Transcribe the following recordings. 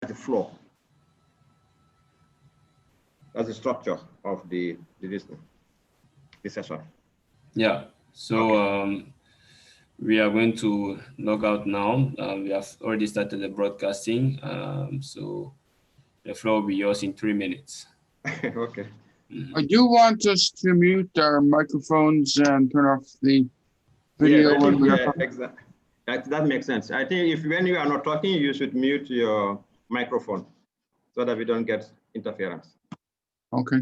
the flow. That's the structure of the session. Yeah. So okay. We are going to log out now. We have already started the broadcasting. So the floor will be yours in 3 minutes. Okay. I do want us to mute our microphones and turn off the video. Yes, when we are exactly. That makes sense. I think when you are not talking, you should mute your microphone so that we don't get interference. Okay.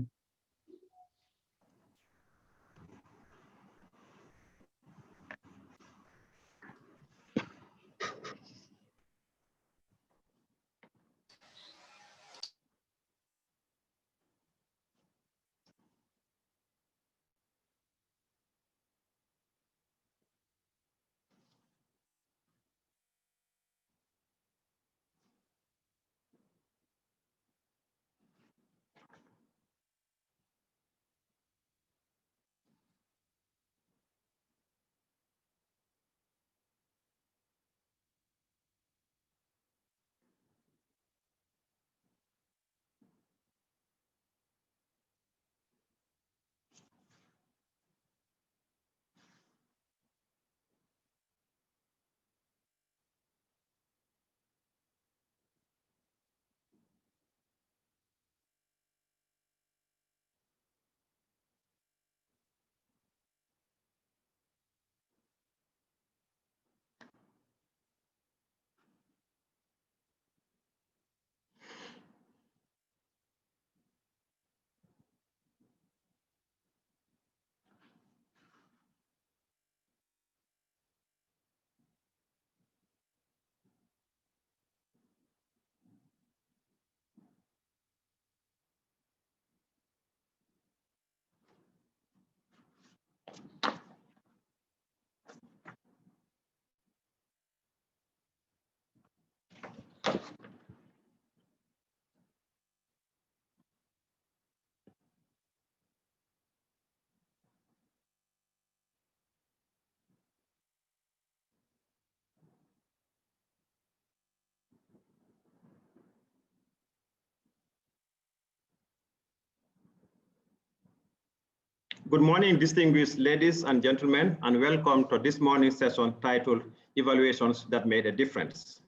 Good morning, distinguished ladies and gentlemen, and welcome to this morning's session titled Evaluations That Made a Difference.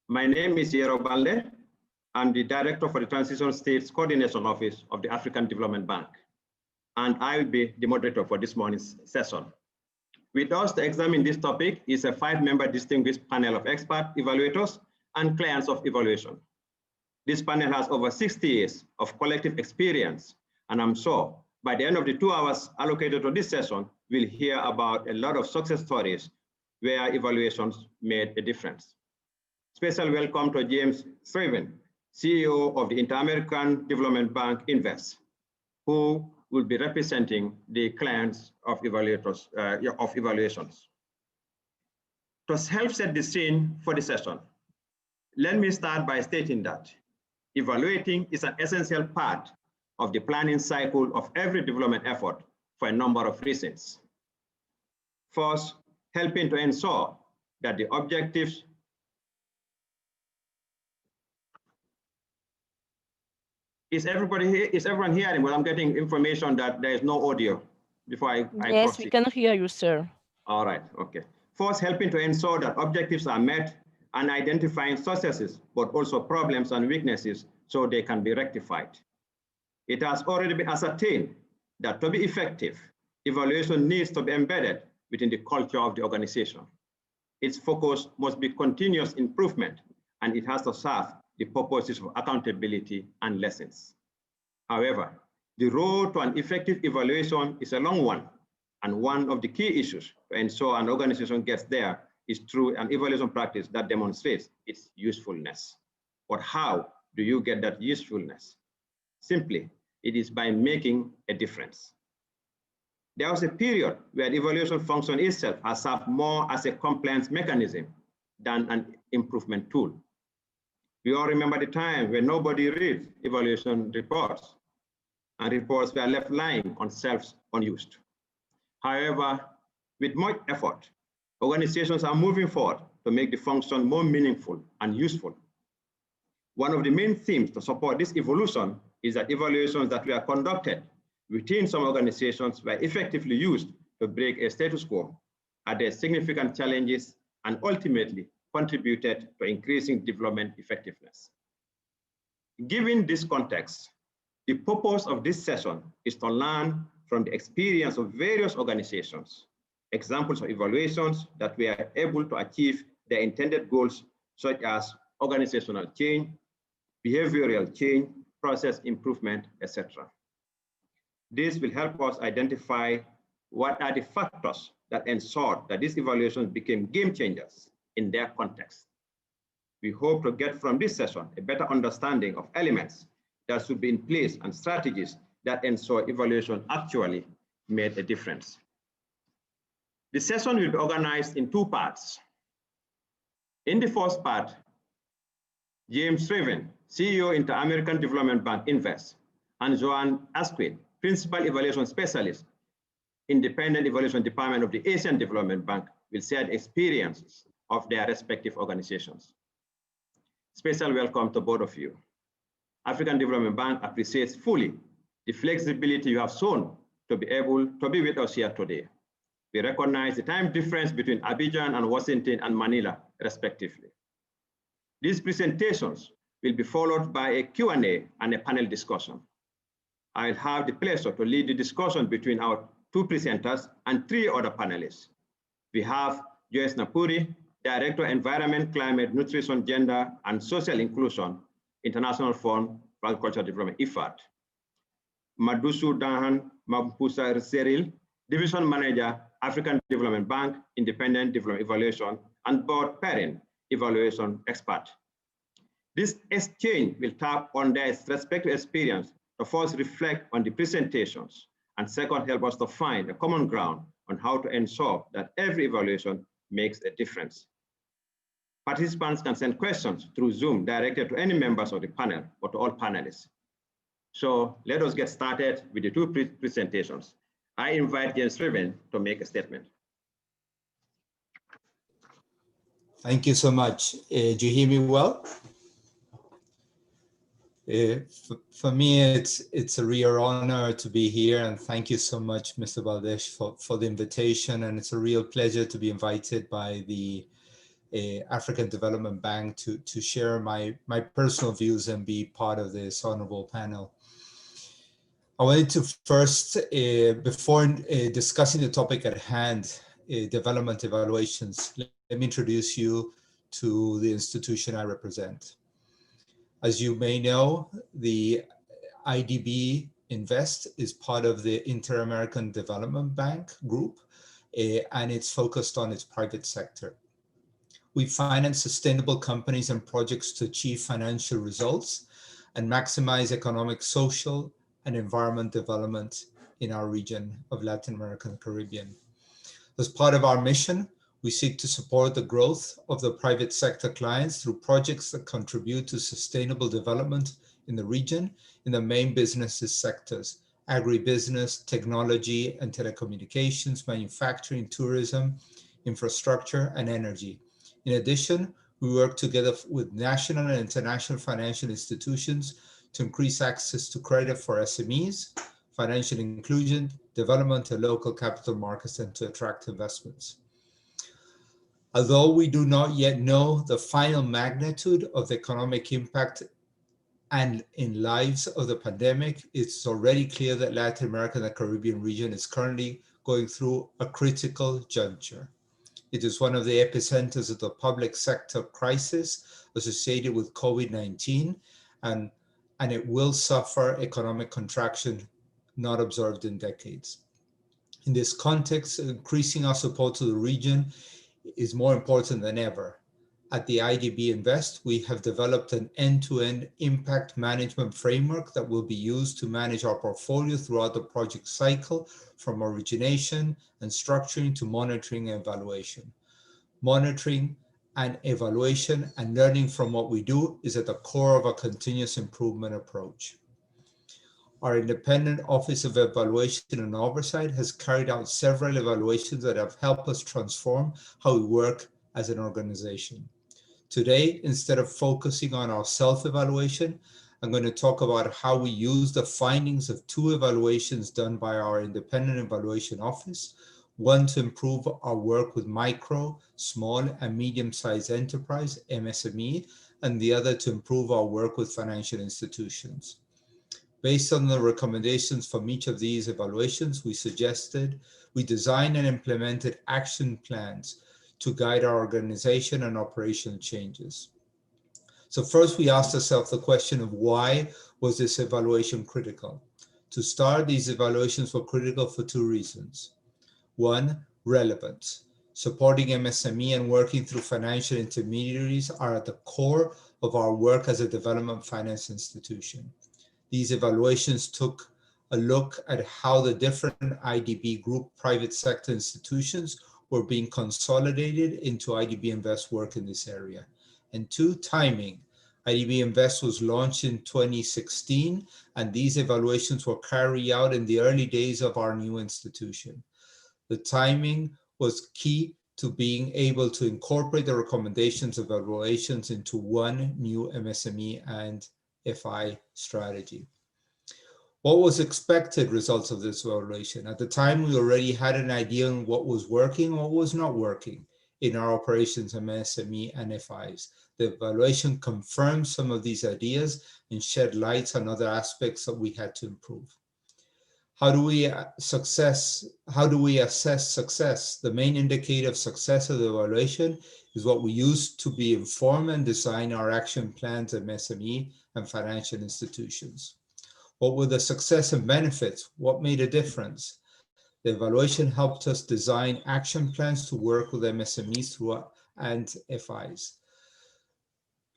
My name is Yero Baldeh. I'm the Director for the Transition States Coordination Office of the African Development Bank, and I will be the moderator for this morning's session. With us to examine this topic is a 5-member distinguished panel of expert evaluators and clients of evaluation. This panel has over 60 years of collective experience, and I'm sure by the end of the 2 hours allocated to this session, we'll hear about a lot of success stories where evaluations made a difference. Special welcome to James Scriven, CEO of the Inter-American Development Bank Invest, who will be representing the clients of evaluators of evaluations. To help set the scene for the session, let me start by stating that evaluating is an essential part of the planning cycle of every development effort for a number of reasons. First, helping to ensure that the objectives is everyone hearing? Well, I'm getting information that there is no audio before I Yes, proceed. we can hear you, sir. All right, okay. First, helping to ensure that objectives are met and identifying successes, but also problems and weaknesses so they can be rectified. It has already been ascertained that to be effective, evaluation needs to be embedded within the culture of the organization. Its focus must be continuous improvement, and it has to serve the purposes of accountability and lessons. However, the road to an effective evaluation is a long one, and one of the key issues to ensure an organization gets there is through an evaluation practice that demonstrates its usefulness. But how do you get that usefulness? Simply, it is by making a difference. There was a period where the evaluation function itself has served more as a compliance mechanism than an improvement tool. We all remember the time when nobody reads evaluation reports, and reports were left lying on shelves unused. However, with much effort, organizations are moving forward to make the function more meaningful and useful. One of the main themes to support this evolution is that evaluations that were conducted within some organizations were effectively used to break a status quo, address significant challenges, and ultimately contributed to increasing development effectiveness. Given this context, the purpose of this session is to learn from the experience of various organizations, examples of evaluations that were able to achieve their intended goals, such as organizational change, behavioral change, process improvement, etc. This will help us identify what are the factors that ensured that these evaluations became game changers in their context. We hope to get from this session a better understanding of elements that should be in place and strategies that ensure evaluation actually made a difference. The session will be organized in two parts. In the first part, James Scriven, CEO Inter-American Development Bank Invest, and Joanne Asquith, Principal Evaluation Specialist, Independent Evaluation Department of the Asian Development Bank, will share the experiences of their respective organizations. Special welcome to both of you. African Development Bank appreciates fully the flexibility you have shown to be able to be with us here today. We recognize the time difference between Abidjan and Washington and Manila, respectively. These presentations will be followed by a Q&A and a panel discussion. I'll have the pleasure to lead the discussion between our two presenters and three other panelists. We have Joyce Napuri, Director, Environment, Climate, Nutrition, Gender, and Social Inclusion, International Fund for Agricultural Development, IFAD. Madusu Dahan Mampusa Seril, Division Manager, African Development Bank, Independent Development Evaluation, and Board Parent Evaluation Expert. This exchange will tap on their respective experience to first reflect on the presentations, and second, help us to find a common ground on how to ensure that every evaluation makes a difference. Participants can send questions through Zoom directed to any members of the panel or to all panelists. So let us get started with the two presentations. I invite James Scriven to make a statement. Thank you so much. Do you hear me well? For me, it's a real honor to be here, and thank you so much, Mr. Baldeh, for the invitation. And it's a real pleasure to be invited by the African Development Bank to share my personal views and be part of this honorable panel. I wanted to first, before discussing the topic at hand, development evaluations, let me introduce you to the institution I represent. As you may know, the IDEV Invest is part of the Inter-American Development Bank group, and it's focused on its private sector. We finance sustainable companies and projects to achieve financial results and maximize economic, social, and environment development in our region of Latin America and the Caribbean. As part of our mission, we seek to support the growth of the private sector clients through projects that contribute to sustainable development in the region in the main businesses sectors: agribusiness, technology and telecommunications, manufacturing, tourism, infrastructure, and energy. In addition, we work together with national and international financial institutions to increase access to credit for SMEs, financial inclusion, development of local capital markets, and to attract investments. Although we do not yet know the final magnitude of the economic impact and in lives of the pandemic, it's already clear that Latin America and the Caribbean region is currently going through a critical juncture. It is one of the epicenters of the public sector crisis associated with COVID-19, and it will suffer economic contraction not observed in decades. In this context, increasing our support to the region is more important than ever. At the IDEV Invest, we have developed an end-to-end impact management framework that will be used to manage our portfolio throughout the project cycle, from origination and structuring to monitoring and evaluation. Monitoring and evaluation and learning from what we do is at the core of a continuous improvement approach. Our independent Office of Evaluation and Oversight has carried out several evaluations that have helped us transform how we work as an organization. Today, instead of focusing on our self-evaluation, I'm going to talk about how we use the findings of 2 evaluations done by our Independent Evaluation Office, one to improve our work with micro, small, and medium-sized enterprise, MSME, and the other to improve our work with financial institutions. Based on the recommendations from each of these evaluations, we designed and implemented action plans to guide our organization and operational changes. So first, we asked ourselves the question of why was this evaluation critical? To start, these evaluations were critical for 2 reasons. 1, relevance. Supporting MSME and working through financial intermediaries are at the core of our work as a development finance institution. These evaluations took a look at how the different IDB group private sector institutions were being consolidated into IDB Invest work in this area. And 2, timing. IDB Invest was launched in 2016, and these evaluations were carried out in the early days of our new institution. The timing was key to being able to incorporate the recommendations of evaluations into one new MSME and FI strategy. What was expected results of this evaluation? At the time, we already had an idea on what was working, what was not working in our operations MSME and FIs. The evaluation confirmed some of these ideas and shed light on other aspects that we had to improve. How do we assess success? The main indicator of success of the evaluation is what we use to be informed and design our action plans at MSME and financial institutions. What were the success and benefits? What made a difference? The evaluation helped us design action plans to work with MSMEs and FIs.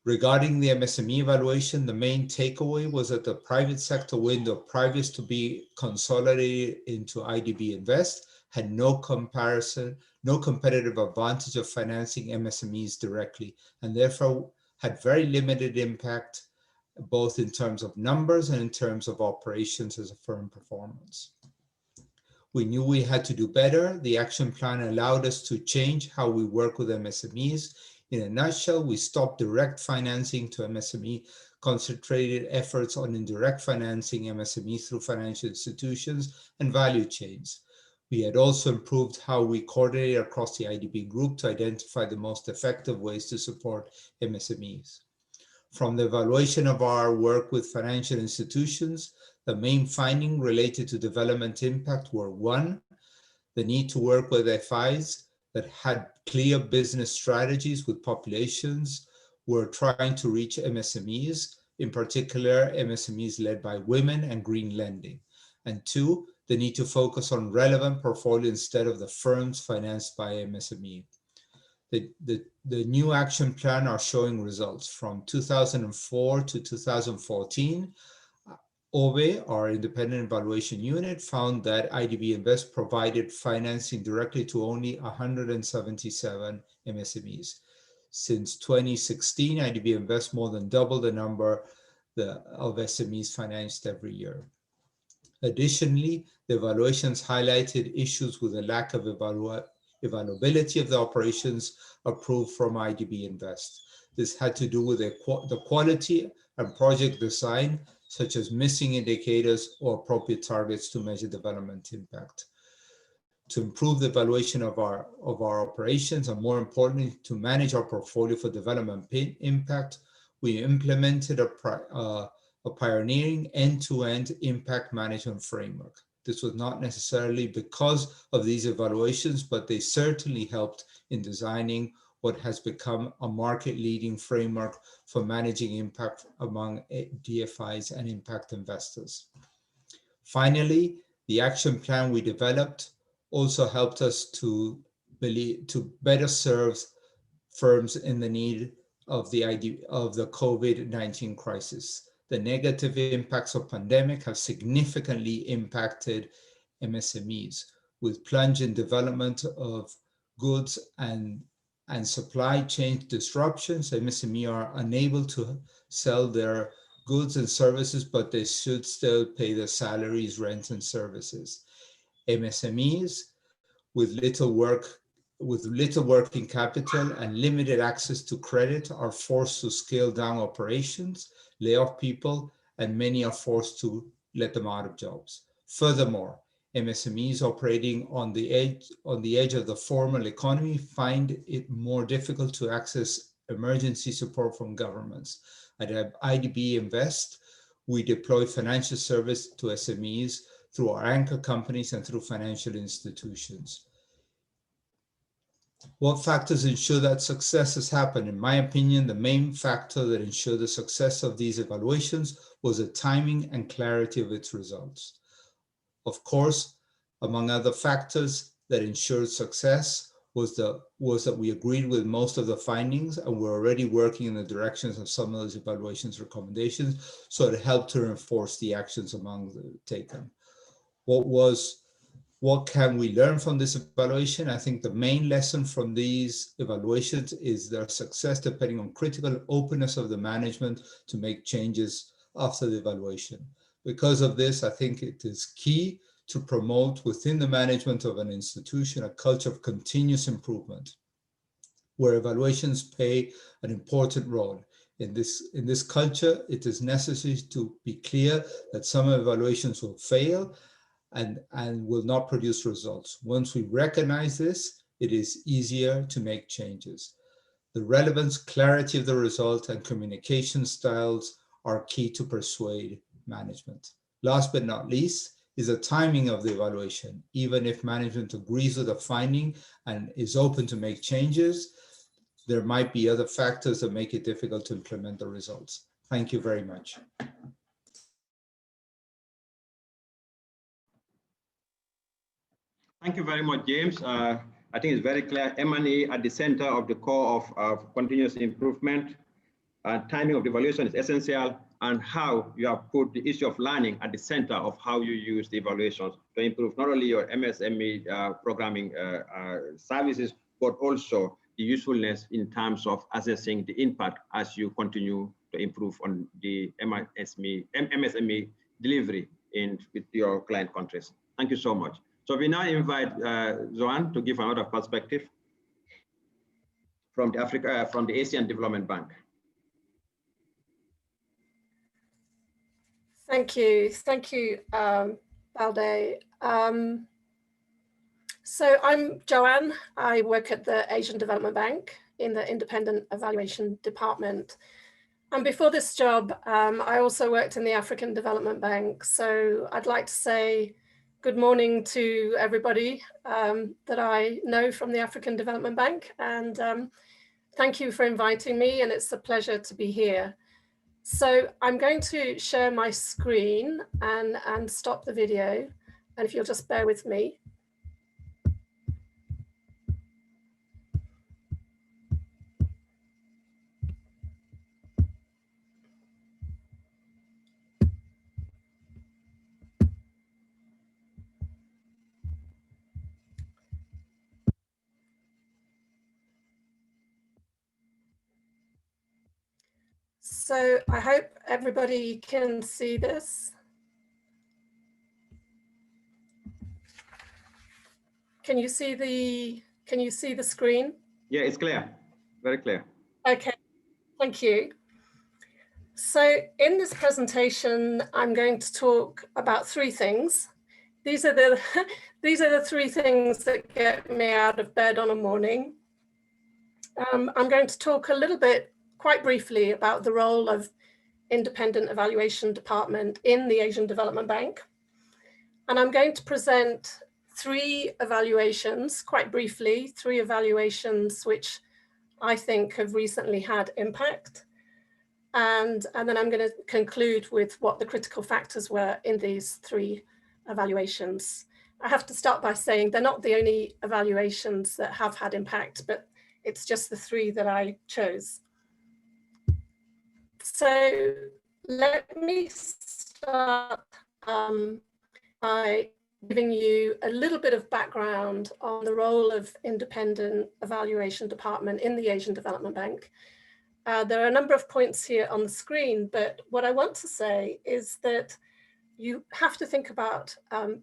Regarding the MSME evaluation, the main takeaway was that the private sector window prior to be consolidated into IDB Invest had no competitive advantage of financing MSMEs directly, and therefore had very limited impact, both in terms of numbers and in terms of operations as a firm performance. We knew we had to do better. The action plan allowed us to change how we work with MSMEs. In a nutshell, we stopped direct financing to MSME, concentrated efforts on indirect financing MSME through financial institutions and value chains. We had also improved how we coordinate across the IDB group to identify the most effective ways to support MSMEs. From the evaluation of our work with financial institutions, the main findings related to development impact were: 1, the need to work with FIs that had clear business strategies with populations were trying to reach MSMEs, in particular MSMEs led by women and green lending. And 2, the need to focus on relevant portfolio instead of the firms financed by MSME. The new action plan are showing results. From 2004 to 2014, OVE, our independent evaluation unit, found that IDB Invest provided financing directly to only 177 MSMEs. Since 2016, IDB Invest more than doubled the number of SMEs financed every year. Additionally, the evaluations highlighted issues with a lack of evaluability of the operations approved from IDB Invest. This had to do with the quality and project design, such as missing indicators or appropriate targets to measure development impact. To improve the evaluation of our operations, and more importantly, to manage our portfolio for development impact, we implemented a pioneering end-to-end impact management framework. This was not necessarily because of these evaluations, but they certainly helped in designing what has become a market-leading framework for managing impact among DFIs and impact investors. Finally, the action plan we developed also helped us to better serve firms in the need of the COVID-19 crisis. The negative impacts of pandemic have significantly impacted MSMEs, with plunge in development of goods and supply chain disruptions. MSME are unable to sell their goods and services, but they should still pay their salaries, rent, and services. MSMEs with little work with little working capital and limited access to credit are forced to scale down operations, lay off people, and many are forced to let them out of jobs. Furthermore, MSMEs operating on the edge of the formal economy find it more difficult to access emergency support from governments. At IDEV Invest, we deploy financial service to SMEs through our anchor companies and through financial institutions. What factors ensure that success has happened? In my opinion, the main factor that ensured the success of these evaluations was the timing and clarity of its results. Of course, among other factors that ensured success was that we agreed with most of the findings and were already working in the directions of some of those evaluations recommendations, so it helped to reinforce the actions among the taken. What can we learn from this evaluation? I think the main lesson from these evaluations is their success depending on critical openness of the management to make changes after the evaluation. Because of this, I think it is key to promote within the management of an institution a culture of continuous improvement, where evaluations play an important role. In this culture, it is necessary to be clear that some evaluations will fail and will not produce results. Once we recognize this, it is easier to make changes. The relevance, clarity of the result, and communication styles are key to persuade management. Last but not least is the timing of the evaluation. Even if management agrees with the finding and is open to make changes, there might be other factors that make it difficult to implement the results. Thank you very much. Thank you very much, James. I think it's very clear, M&E at the center of the core of continuous improvement. Timing of the evaluation is essential, and how you have put the issue of learning at the center of how you use the evaluations to improve not only your MSME programming services, but also the usefulness in terms of assessing the impact as you continue to improve on the MSME delivery with your client countries. Thank you so much. So we now invite Joanne to give another perspective from the Asian Development Bank. Thank you, Baldeh. So I'm Joanne. I work at the Asian Development Bank in the Independent Evaluation Department. And before this job, I also worked in the African Development Bank. So I'd like to say good morning to everybody that I know from the African Development Bank. And thank you for inviting me, and it's a pleasure to be here. So I'm going to share my screen and stop the video. And if you'll just bear with me. So I hope everybody can see this. Can you see the screen? Yeah, it's clear, very clear. Okay, thank you. So in this presentation, I'm going to talk about three things. These are the three things that get me out of bed on a morning. I'm going to talk a little bit, quite briefly, about the role of Independent Evaluation Department in the Asian Development Bank. And I'm going to present three evaluations, quite briefly, three evaluations which I think have recently had impact. And then I'm going to conclude with what the critical factors were in these three evaluations. I have to start by saying they're not the only evaluations that have had impact, but it's just the three that I chose. So let me start by giving you a little bit of background on the role of Independent Evaluation Department in the Asian Development Bank. There are a number of points here on the screen, but what I want to say is that you have to think about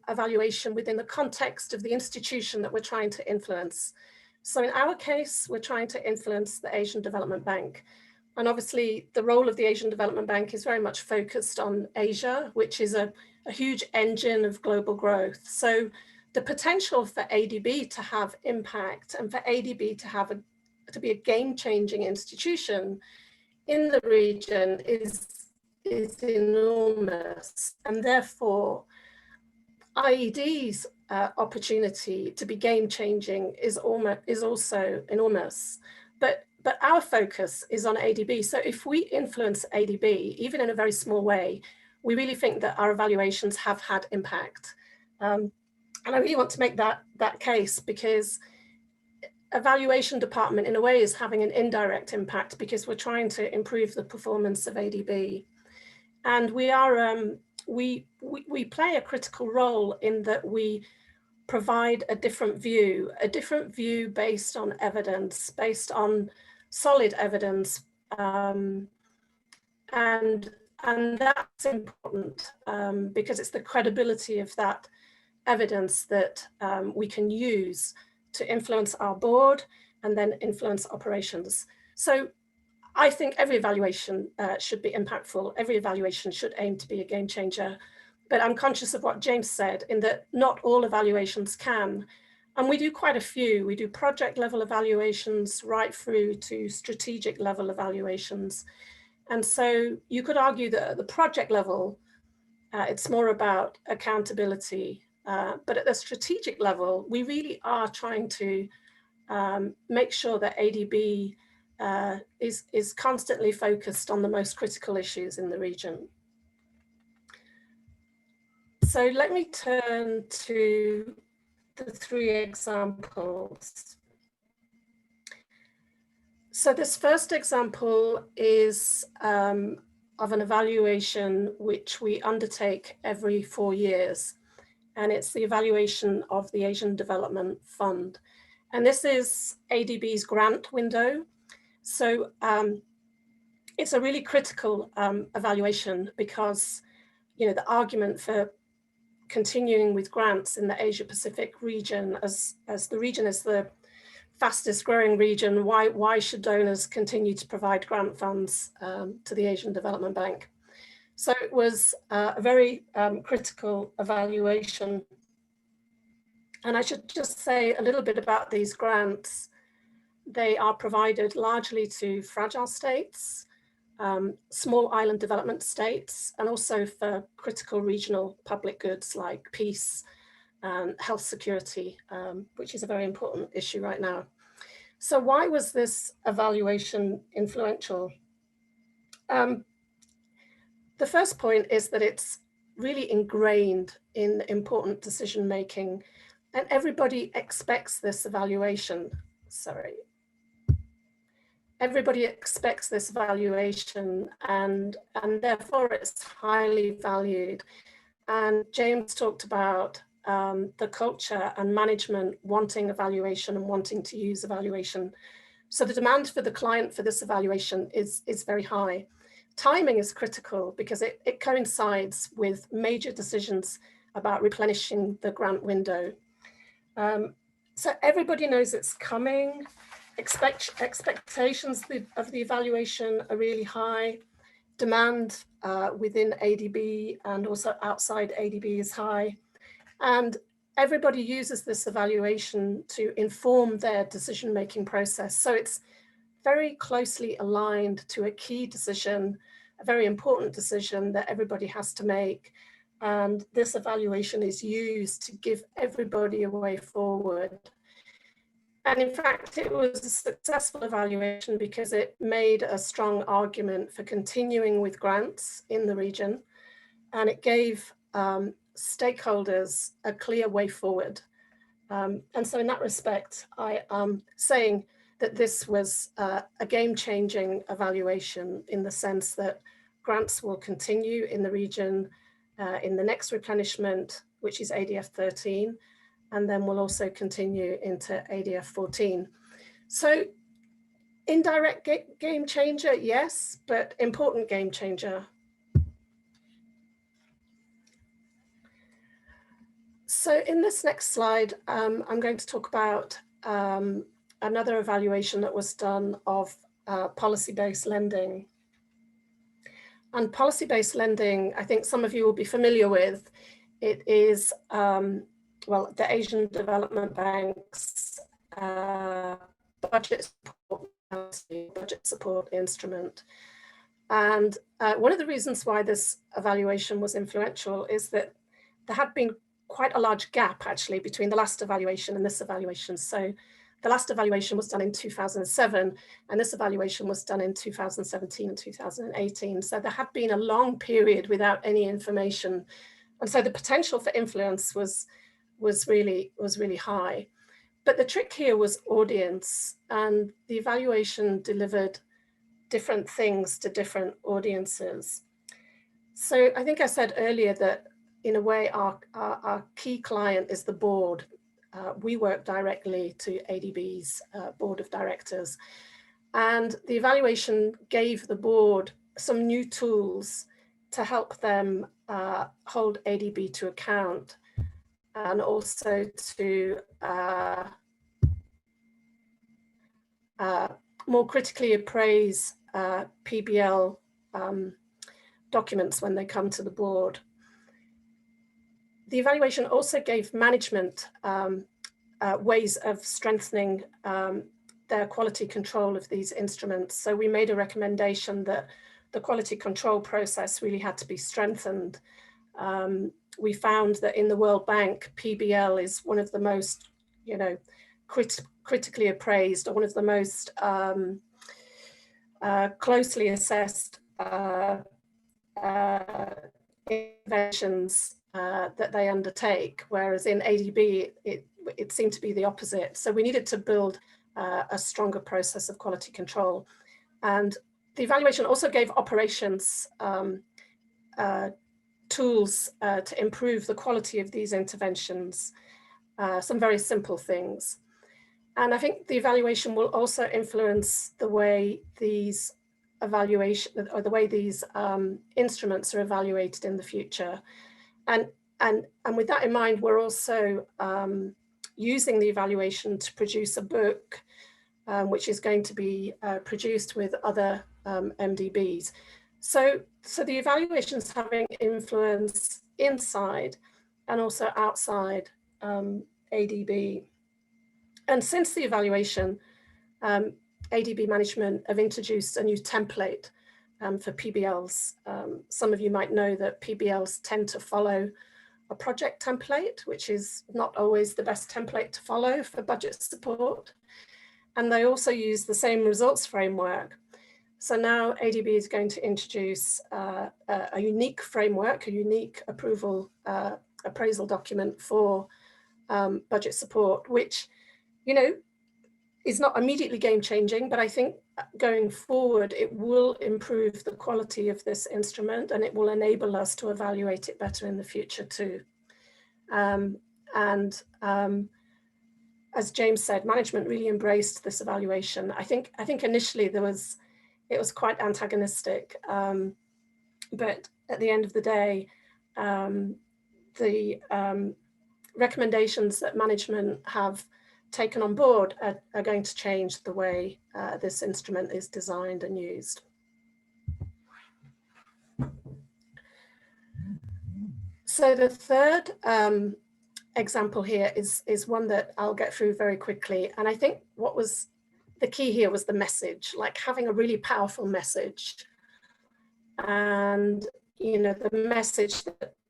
evaluation within the context of the institution that we're trying to influence. So in our case, we're trying to influence the Asian Development Bank. And obviously the role of the Asian Development Bank is very much focused on Asia, which is a huge engine of global growth. So the potential for ADB to have impact and for ADB to be a game-changing institution in the region is enormous. And therefore, IED's opportunity to be game-changing is also enormous. But our focus is on ADB. So if we influence ADB, even in a very small way, we really think that our evaluations have had impact. And I really want to make that case, because evaluation department in a way is having an indirect impact, because we're trying to improve the performance of ADB. And we are, we play a critical role in that we provide a different view based on evidence, based on solid evidence, and that's important because it's the credibility of that evidence that we can use to influence our board and then influence operations. So I think every evaluation should be impactful. Every evaluation should aim to be a game changer. But I'm conscious of what James said, in that not all evaluations can. And we do quite a few. We do project level evaluations right through to strategic level evaluations. And so you could argue that at the project level, it's more about accountability. But at the strategic level, we really are trying to make sure that ADB is constantly focused on the most critical issues in the region. So let me turn to the 3 examples. So this first example is of an evaluation which we undertake every 4 years. And it's the evaluation of the Asian Development Fund. And this is ADB's grant window. So it's a really critical evaluation, because the argument for continuing with grants in the Asia Pacific region, as the region is the fastest growing region, why should donors continue to provide grant funds to the Asian Development Bank? So it was a very critical evaluation. And I should just say a little bit about these grants. They are provided largely to fragile states, small island development states, and also for critical regional public goods like peace and health security, which is a very important issue right now. So why was this evaluation influential? The first point is that it's really ingrained in important decision making, and everybody expects this evaluation. Everybody expects this evaluation, and therefore it's highly valued. And James talked about the culture and management wanting evaluation and wanting to use evaluation. So the demand for the client for this evaluation is very high. Timing is critical because it coincides with major decisions about replenishing the grant window. So everybody knows it's coming. Expectations of the evaluation are really high. Demand within ADB and also outside ADB is high. And everybody uses this evaluation to inform their decision-making process. So it's very closely aligned to a key decision, a very important decision that everybody has to make. And this evaluation is used to give everybody a way forward. And in fact, it was a successful evaluation because it made a strong argument for continuing with grants in the region. And it gave stakeholders a clear way forward. And so in that respect, I am saying that this was a game-changing evaluation in the sense that grants will continue in the region in the next replenishment, which is ADF 13, and then we'll also continue into ADF 14. So indirect game changer, yes, but important game changer. So in this next slide, I'm going to talk about another evaluation that was done of policy-based lending. And policy-based lending, I think some of you will be familiar with. It is, well, the Asian Development Bank's budget support instrument. And one of the reasons why this evaluation was influential is that there had been quite a large gap actually between the last evaluation and this evaluation. So the last evaluation was done in 2007 and this evaluation was done in 2017 and 2018. So there had been a long period without any information. And so the potential for influence was really high. But the trick here was audience, and the evaluation delivered different things to different audiences. So I think I said earlier that in a way our key client is the board. We work directly to ADB's board of directors, and the evaluation gave the board some new tools to help them hold ADB to account, and also to more critically appraise PBL documents when they come to the board. The evaluation also gave management ways of strengthening their quality control of these instruments. So we made a recommendation that the quality control process really had to be strengthened. We found that in the World Bank, PBL is one of the most, critically appraised, or one of the most closely assessed interventions that they undertake, whereas in ADB, it seemed to be the opposite. So we needed to build a stronger process of quality control. And the evaluation also gave operations tools to improve the quality of these interventions, some very simple things. And I think the evaluation will also influence the way these instruments are evaluated in the future. And with that in mind, we're also using the evaluation to produce a book, which is going to be produced with other MDBs. So the evaluation is having influence inside and also outside ADB. And since the evaluation, ADB management have introduced a new template for PBLs. Some of you might know that PBLs tend to follow a project template, which is not always the best template to follow for budget support. And they also use the same results framework. So now ADB is going to introduce a unique framework, a unique appraisal document for budget support, which, is not immediately game changing, but I think going forward, it will improve the quality of this instrument and it will enable us to evaluate it better in the future too. As James said, management really embraced this evaluation. I think initially it was quite antagonistic, but at the end of the day, the recommendations that management have taken on board are going to change the way this instrument is designed and used. So the third example here is one that I'll get through very quickly. And I think what was the key here was the message, like having a really powerful message. And, the message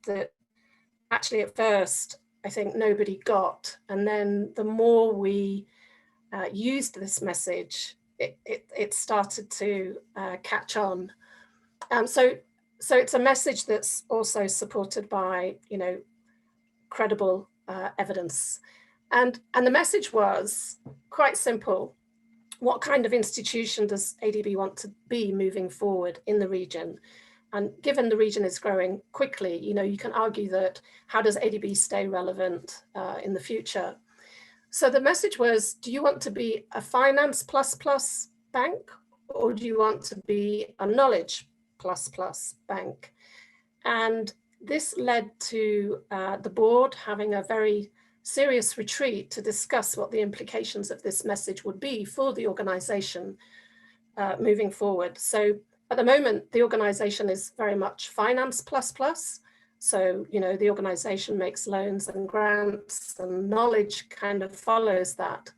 that actually at first, I think nobody got. And then the more we used this message, it started to catch on. So it's a message that's also supported by, credible evidence. And the message was quite simple. What kind of institution does ADB want to be moving forward in the region? And given the region is growing quickly, you can argue that how does ADB stay relevant in the future? So the message was, do you want to be a finance plus bank, or do you want to be a knowledge plus bank? And this led to the board having a very serious retreat to discuss what the implications of this message would be for the organization moving forward. So at the moment, the organization is very much finance plus. So, you know, the organization makes loans and grants and knowledge kind of follows that.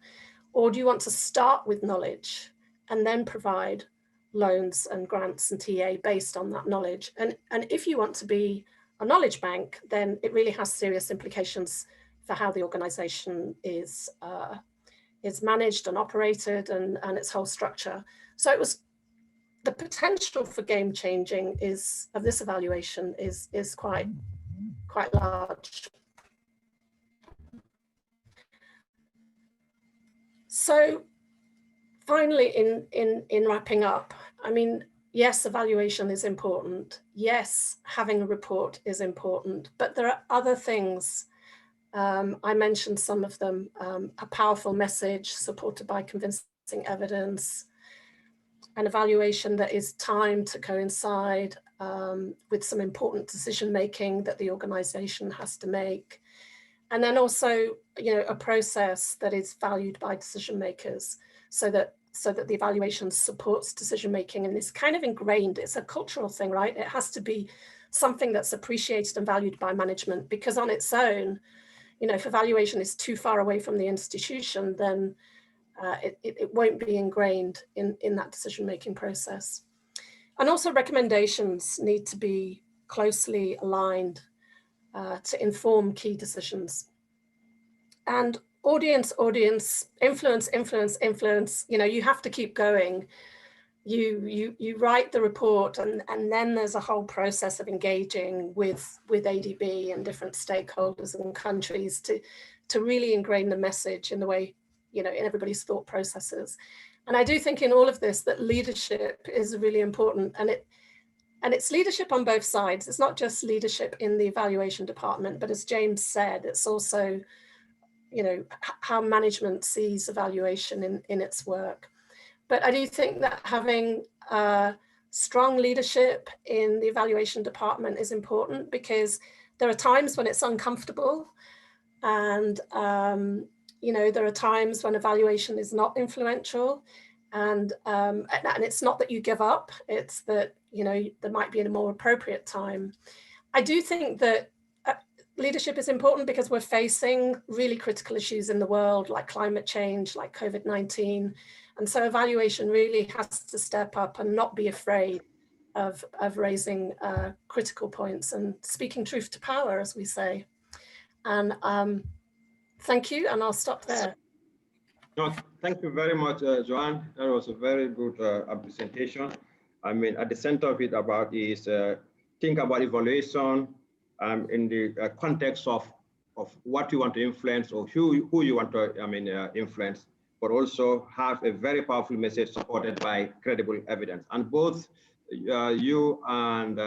Or do you want to start with knowledge and then provide loans and grants and TA based on that knowledge? And if you want to be a knowledge bank, then it really has serious implications for how the organization is managed and operated and its whole structure. So it was the potential for game changing of this evaluation is quite large. So finally, in wrapping up, I mean, yes, evaluation is important. Yes, having a report is important, but there are other things. I mentioned some of them, a powerful message supported by convincing evidence, an evaluation that is timed to coincide with some important decision-making that the organization has to make. And then also, you know, a process that is valued by decision makers so that the evaluation supports decision-making and is kind of ingrained. It's a cultural thing, right? It has to be something that's appreciated and valued by management, because on its own, you know, if evaluation is too far away from the institution, then it won't be ingrained in that decision-making process. And also recommendations need to be closely aligned to inform key decisions. And audience, influence, you know, you have to keep going. You write the report and then there's a whole process of engaging with ADB and different stakeholders and countries to really ingrain the message in the way, you know, in everybody's thought processes. And I do think in all of this that leadership is really important, and it's leadership on both sides. It's not just leadership in the evaluation department, but as James said, it's also, you know, how management sees evaluation in its work. But I do think that having strong leadership in the evaluation department is important, because there are times when it's uncomfortable, and you know, there are times when evaluation is not influential, and it's not that you give up, it's that, you know, there might be a more appropriate time. I do think that leadership is important because we're facing really critical issues in the world, like climate change, like COVID-19. And so evaluation really has to step up and not be afraid of raising critical points and speaking truth to power, as we say. And thank you, and I'll stop there. No, thank you very much, Joanne. That was a very good presentation. I mean, at the center of it about is think about evaluation in the context of what you want to influence or who you want to influence, but also have a very powerful message supported by credible evidence. And both you and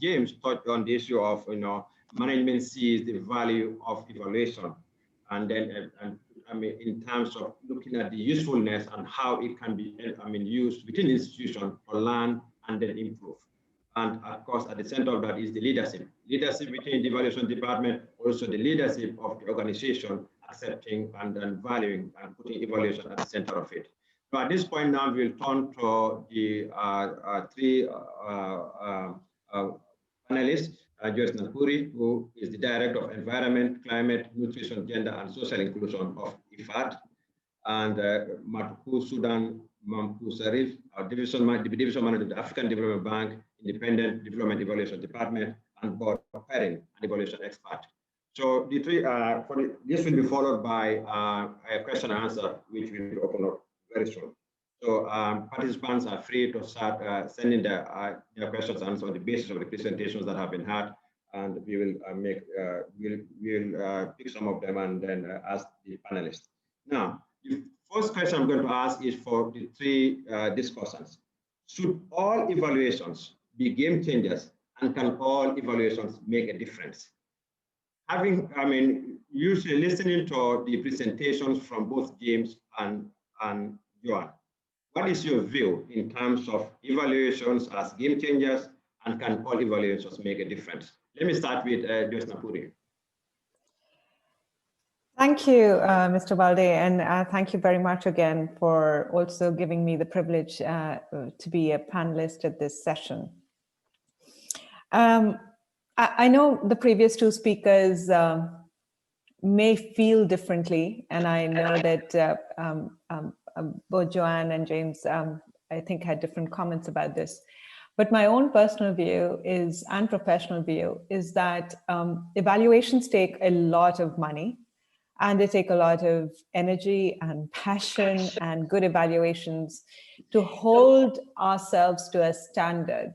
James touched on the issue of, you know, management sees the value of evaluation, and then in terms of looking at the usefulness and how it can be used within the institution to learn and then improve. And of course, at the center of that is the leadership within the evaluation department, also the leadership of the organization accepting and then valuing and putting evaluation at the center of it. So at this point now, we'll turn to the three panelists. Joanne, who is the Director of Environment, Climate, Nutrition, Gender, and Social Inclusion of IFAD, and Matuku Sudan Mampu Sarif, our Division Manager of the African Development Bank, Independent Development Evaluation Department, and Board Pairing and Evaluation Expert. So the three, this will be followed by a question and answer, which will open up very soon. So participants are free to start sending their questions and answers on the basis of the presentations that have been had, and we will we'll pick some of them and then ask the panelists. Now, the first question I'm going to ask is for the three discussants. Should all evaluations be game changers, and can all evaluations make a difference? Usually listening to the presentations from both James and Joanne, what is your view in terms of evaluations as game changers, and can all evaluations make a difference? Let me start with Joanne. Thank you, Mr. Baldeh, and thank you very much again for also giving me the privilege to be a panelist at this session. I know the previous two speakers may feel differently, and I know that both Joanne and James, I think, had different comments about this. But my own personal view is, and professional view, is that evaluations take a lot of money, and they take a lot of energy and passion and good evaluations to hold ourselves to a standard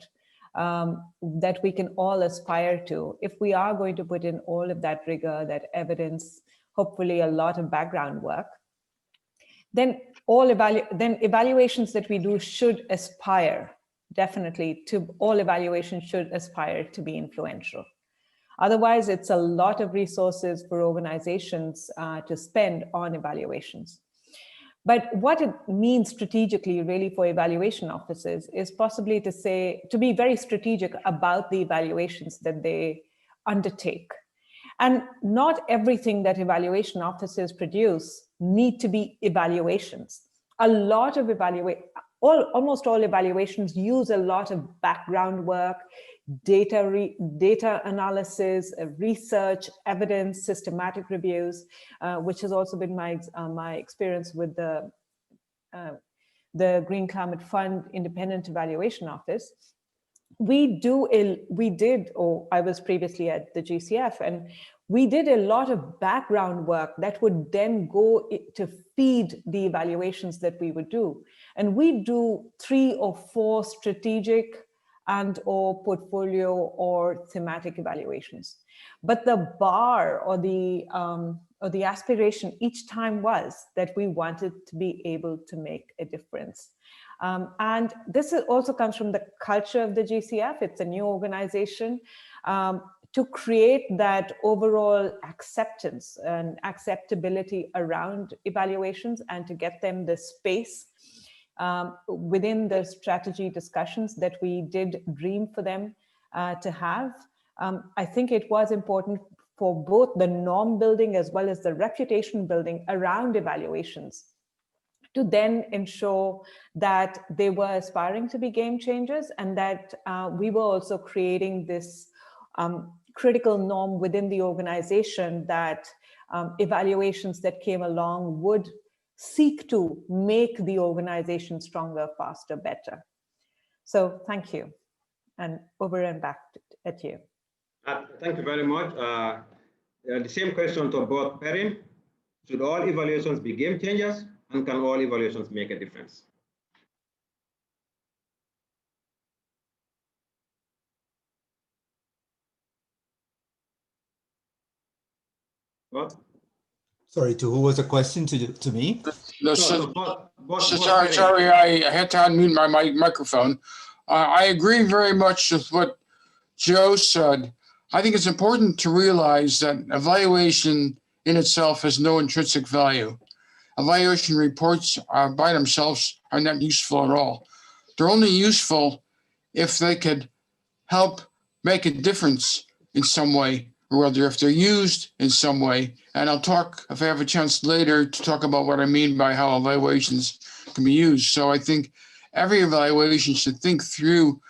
that we can all aspire to. If we are going to put in all of that rigor, that evidence, hopefully a lot of background work, then evaluations that we do should aspire, definitely, to all evaluations should aspire to be influential. Otherwise, it's a lot of resources for organizations to spend on evaluations. But what it means strategically, really, for evaluation offices is possibly to be very strategic about the evaluations that they undertake. And not everything that evaluation offices produce need to be evaluations. A lot of almost all evaluations use a lot of background work, data analysis, research, evidence, systematic reviews, which has also been my experience with the Green Climate Fund Independent Evaluation Office. I was previously at the GCF, and we did a lot of background work that would then go to feed the evaluations that we would do. And we do 3 or 4 strategic and/or portfolio or thematic evaluations. But the bar or the aspiration each time was that we wanted to be able to make a difference. And this also comes from the culture of the GCF. It's a new organization. To create that overall acceptance and acceptability around evaluations and to get them the space within the strategy discussions that we did dream for them to have. I think it was important for both the norm building as well as the reputation building around evaluations to then ensure that they were aspiring to be game changers, and that we were also creating this critical norm within the organization that evaluations that came along would seek to make the organization stronger, faster, better. So thank you. And over and back at you. Thank you very much. The same question to both Perrin. Should all evaluations be game changers, and can all evaluations make a difference? What? Sorry, to who was the question? To me? Sorry, I had to unmute my microphone. I agree very much with what Joe said. I think it's important to realize that evaluation in itself has no intrinsic value. Evaluation reports by themselves are not useful at all. They're only useful if they could help make a difference in some way, or whether if they're used in some way. And I'll talk, if I have a chance later, to talk about what I mean by how evaluations can be used. So I think every evaluation should think through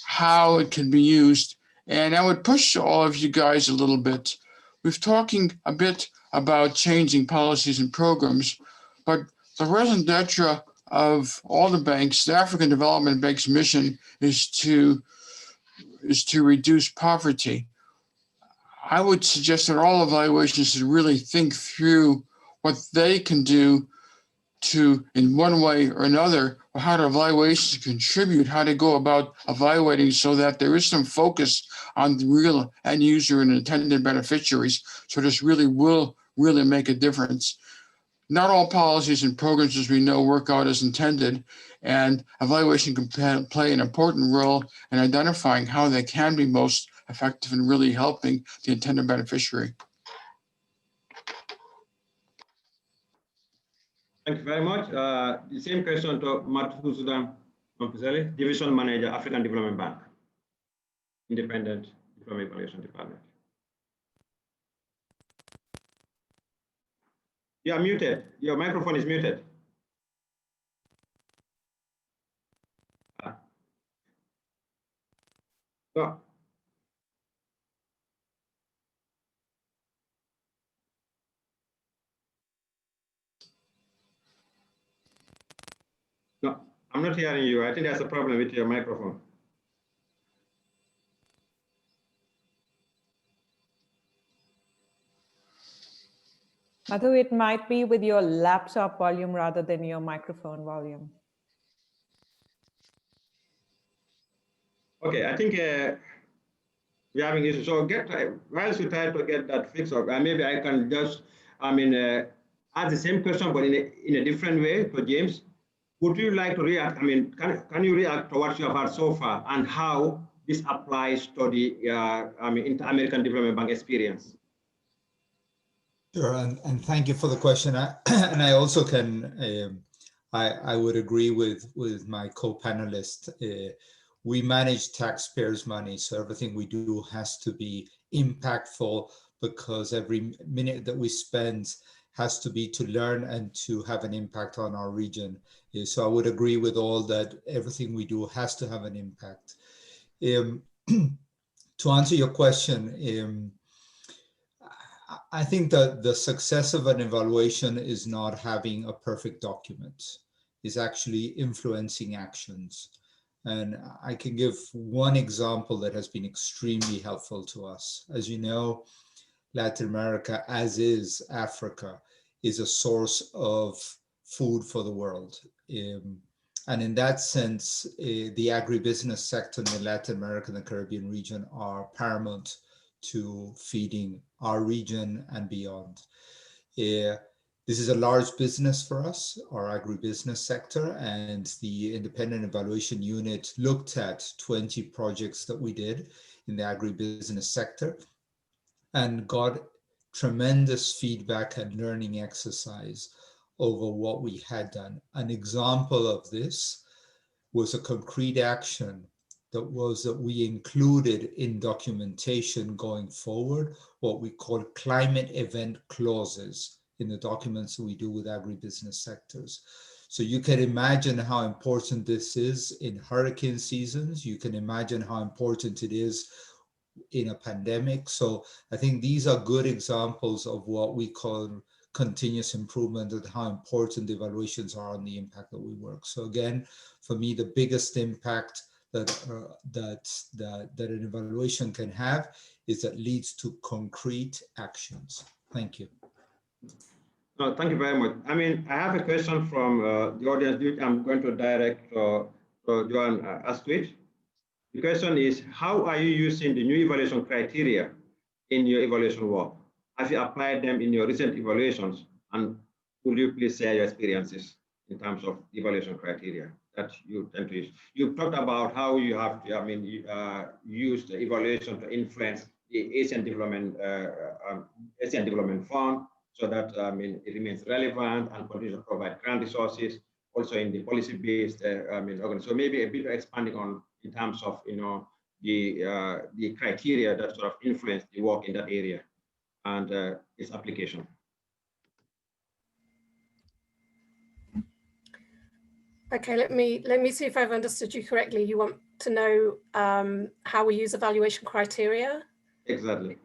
how it can be used. And I would push all of you guys a little bit. We've talking a bit about changing policies and programs, but the raison d'etre of all the banks, the African Development Bank's mission is to reduce poverty. I would suggest that all evaluations should really think through what they can do to, in one way or another, or how to evaluations contribute, how to go about evaluating so that there is some focus on the real end user and intended beneficiaries. So this really will make a difference. Not all policies and programs, as we know, work out as intended, and evaluation can play an important role in identifying how they can be most effective in really helping the intended beneficiary. Thank you very much. The same question to Mathusudan Mampusele, Division Manager, African Development Bank, Independent Development Evaluation Department. You are muted. Your microphone is muted. No. No, I'm not hearing you. I think there's a problem with your microphone. Madhu, it might be with your laptop volume rather than your microphone volume. Okay, I think we're having issues. So whilst we try to get that fixed up, and maybe I can just, ask the same question, but in a different way to James. Would you like to react? Can you react to what you have heard so far and how this applies to the Inter-American Development Bank experience? Sure, and thank you for the question. And I also can, I would agree with my co-panelist. We manage taxpayers' money, so everything we do has to be impactful, because every minute that we spend has to be to learn and to have an impact on our region. So I would agree with all that. Everything we do has to have an impact. To answer your question, I think that the success of an evaluation is not having a perfect document, is actually influencing actions. And I can give one example that has been extremely helpful to us. As you know, Latin America, as is Africa, is a source of food for the world. And in that sense, the agribusiness sector in the Latin America and the Caribbean region are paramount to feeding our region and beyond. This is a large business for us, our agribusiness sector, and the Independent Evaluation Unit looked at 20 projects that we did in the agribusiness sector and got tremendous feedback and learning exercise over what we had done. An example of this was a concrete action that we included in documentation going forward, what we call climate event clauses in the documents that we do with agribusiness sectors. So you can imagine how important this is in hurricane seasons. You can imagine how important it is in a pandemic. So I think these are good examples of what we call continuous improvement and how important the evaluations are on the impact that we work. So again, for me, the biggest impact that an evaluation can have is that leads to concrete actions. Thank you. No, thank you very much. I have a question from the audience, which I'm going to direct to Joanne Asquith. The question is, how are you using the new evaluation criteria in your evaluation work? Have you applied them in your recent evaluations? And could you please share your experiences in terms of evaluation criteria that you tend to use? You've talked about how you have, used the evaluation to influence the Asian Development Fund, so that it remains relevant and continues to provide grant resources, also in the policy-based so maybe a bit expanding on in terms of the criteria that sort of influence the work in that area and its application. Okay, let me see if I've understood you correctly. You want to know how we use evaluation criteria? Exactly.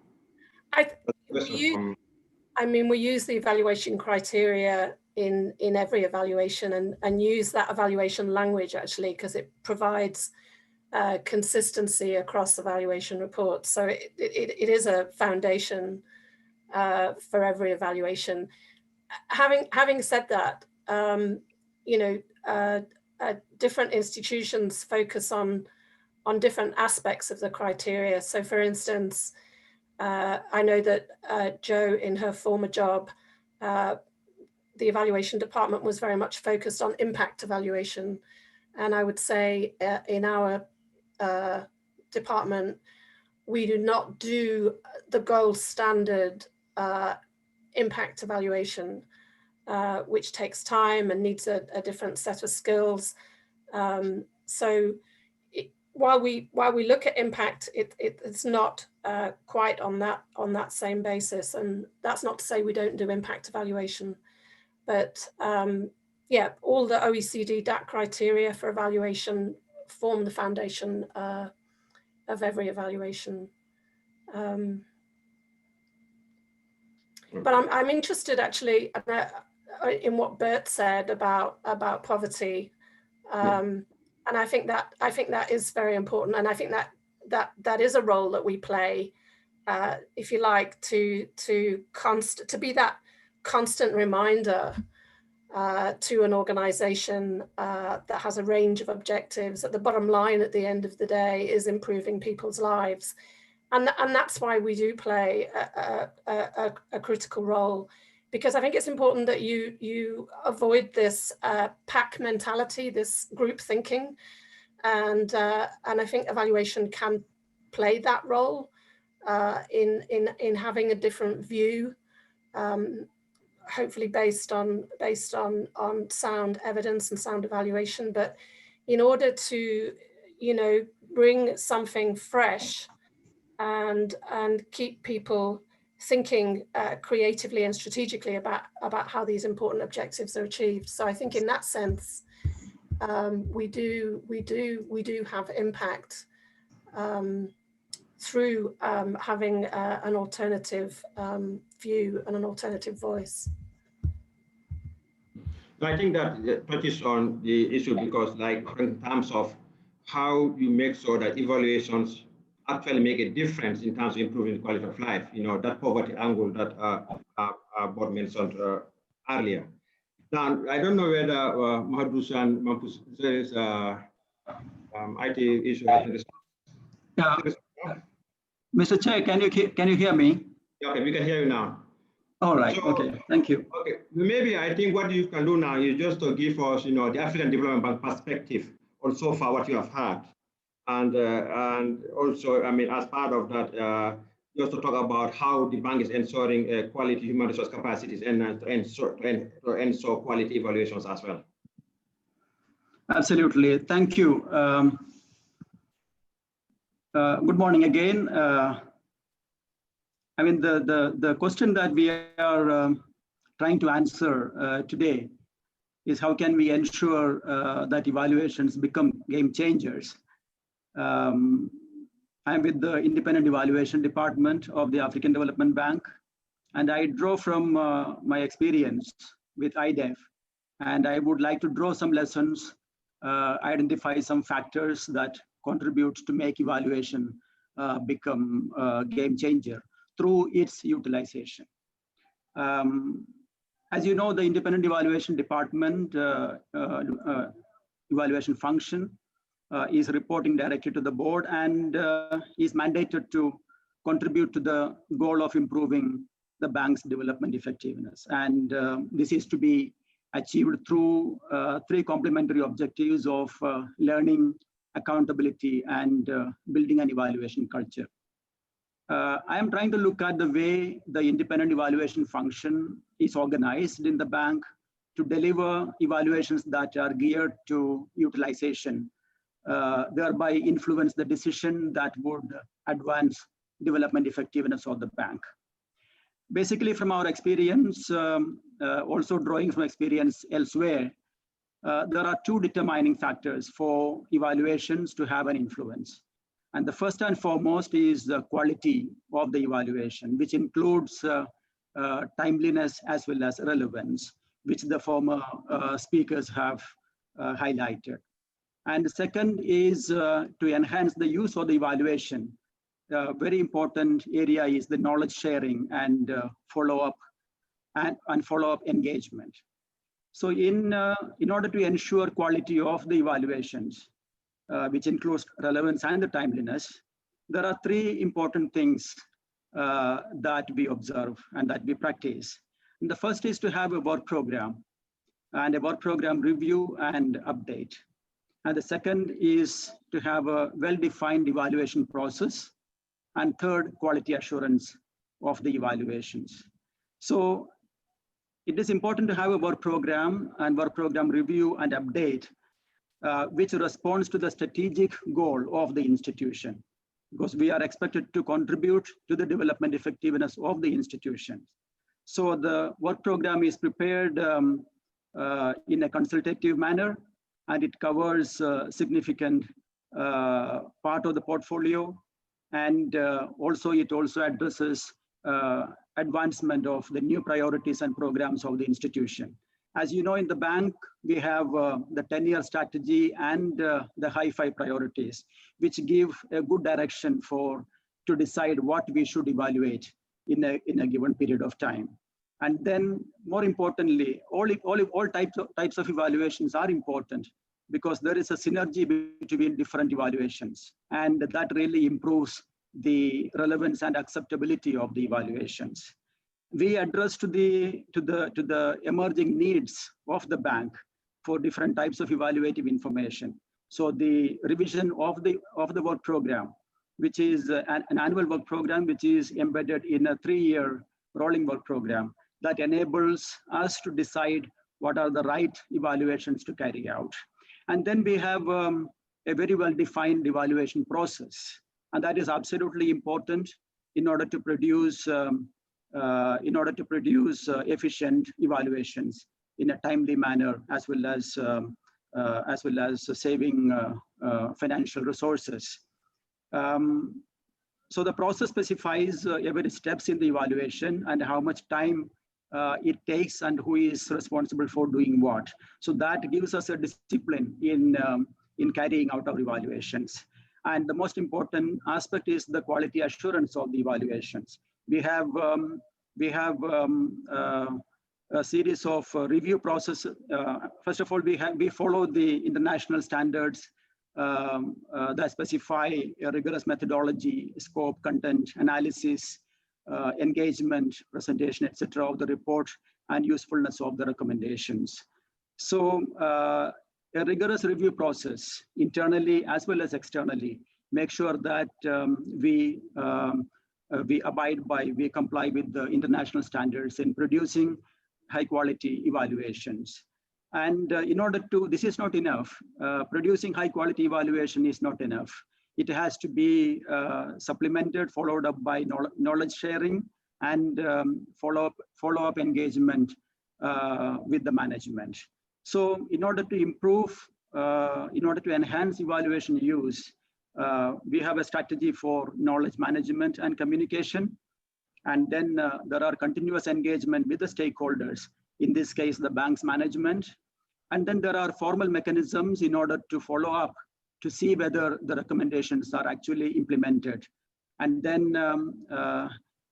We use the evaluation criteria in every evaluation and use that evaluation language actually, because it provides consistency across evaluation reports. So it is a foundation for every evaluation. Having said that, different institutions focus on different aspects of the criteria. So for instance, I know that Jo, in her former job, the evaluation department was very much focused on impact evaluation. And I would say in our department, we do not do the gold standard impact evaluation, which takes time and needs a different set of skills. So while we look at impact, it's not quite on that same basis. And that's not to say we don't do impact evaluation. But yeah, all the OECD DAC criteria for evaluation form the foundation of every evaluation. But I'm interested actually in what Bert said about poverty, and I think that is very important, and I think that is a role that we play, if you like, to be that constant reminder to an organization that has a range of objectives, that the bottom line at the end of the day is improving people's lives. And that's why we do play a critical role, because I think it's important that you avoid this pack mentality, this group thinking, and I think evaluation can play that role in having a different view, hopefully based on sound evidence and sound evaluation. But in order to, bring something fresh and keep people thinking creatively and strategically about how these important objectives are achieved. So I think in that sense, we do have impact through having an alternative view and an alternative voice. I think that touches on the issue because, like, in terms of how you make sure that evaluations actually make a difference in terms of improving the quality of life, that poverty angle that Bob mentioned earlier. Now, I don't know whether Mahadus and Mampus, there is IT issue. Mr. Chair, can you hear me? Okay, we can hear you now. All right, So, okay, thank you. Okay, maybe I think what you can do now is just to give us, the African Development Bank perspective on so far what you have had. And also, I mean, as part of that, just to talk about how the bank is ensuring quality human resource capacities and ensure quality evaluations as well. Absolutely, thank you. Good morning again. I mean, the question that we are trying to answer today is how can we ensure that evaluations become game changers? I'm with the Independent Evaluation Department of the African Development Bank, and I draw from my experience with IDEV, and I would like to draw some lessons, identify some factors that contribute to make evaluation become a game changer through its utilization. As you know, the Independent Evaluation Department evaluation function is reporting directly to the board and is mandated to contribute to the goal of improving the bank's development effectiveness. And this is to be achieved through three complementary objectives of learning, accountability, and building an evaluation culture. I am trying to look at the way the independent evaluation function is organized in the bank to deliver evaluations that are geared to utilization, thereby influence the decision that would advance development effectiveness of the bank. Basically, from our experience, also drawing from experience elsewhere, there are two determining factors for evaluations to have an influence. And the first and foremost is the quality of the evaluation, which includes timeliness as well as relevance, which the former speakers have highlighted. And the second is to enhance the use of the evaluation. A very important area is the knowledge sharing and follow-up and follow-up engagement. So in order to ensure quality of the evaluations, which includes relevance and the timeliness, there are three important things that we observe and that we practice. And the first is to have a work program and a work program review and update. And the second is to have a well-defined evaluation process. And third, quality assurance of the evaluations. So it is important to have a work program and work program review and update, which responds to the strategic goal of the institution, because we are expected to contribute to the development effectiveness of the institution. So the work program is prepared in a consultative manner, and it covers significant part of the portfolio. And also it also addresses advancement of the new priorities and programs of the institution. As you know, in the bank, we have the 10-year strategy and the high 5 priorities, which give a good direction to decide what we should evaluate in a given period of time. And then, more importantly, all types of evaluations are important because there is a synergy between different evaluations, and that really improves the relevance and acceptability of the evaluations. We address to the emerging needs of the bank for different types of evaluative information. So the revision of the work program, which is an annual work program, which is embedded in a 3-year rolling work program that enables us to decide what are the right evaluations to carry out. And then we have a very well-defined evaluation process, and that is absolutely important in order to produce efficient evaluations in a timely manner, as well as saving financial resources. So the process specifies every steps in the evaluation and how much time it takes and who is responsible for doing what. So that gives us a discipline in carrying out our evaluations. And the most important aspect is the quality assurance of the evaluations. We have a series of review processes. First of all, we follow the international standards that specify a rigorous methodology, scope, content, analysis, engagement, presentation, etc. of the report, and usefulness of the recommendations. So a rigorous review process, internally as well as externally, make sure that we comply with the international standards in producing high quality evaluations. And in order to, this is not enough. Producing high quality evaluation is not enough. It has to be supplemented, followed up by knowledge sharing and follow-up engagement with the management. So in order to improve, in order to enhance evaluation use, we have a strategy for knowledge management and communication. And then there are continuous engagement with the stakeholders, in this case, the bank's management. And then there are formal mechanisms in order to follow up to see whether the recommendations are actually implemented. And then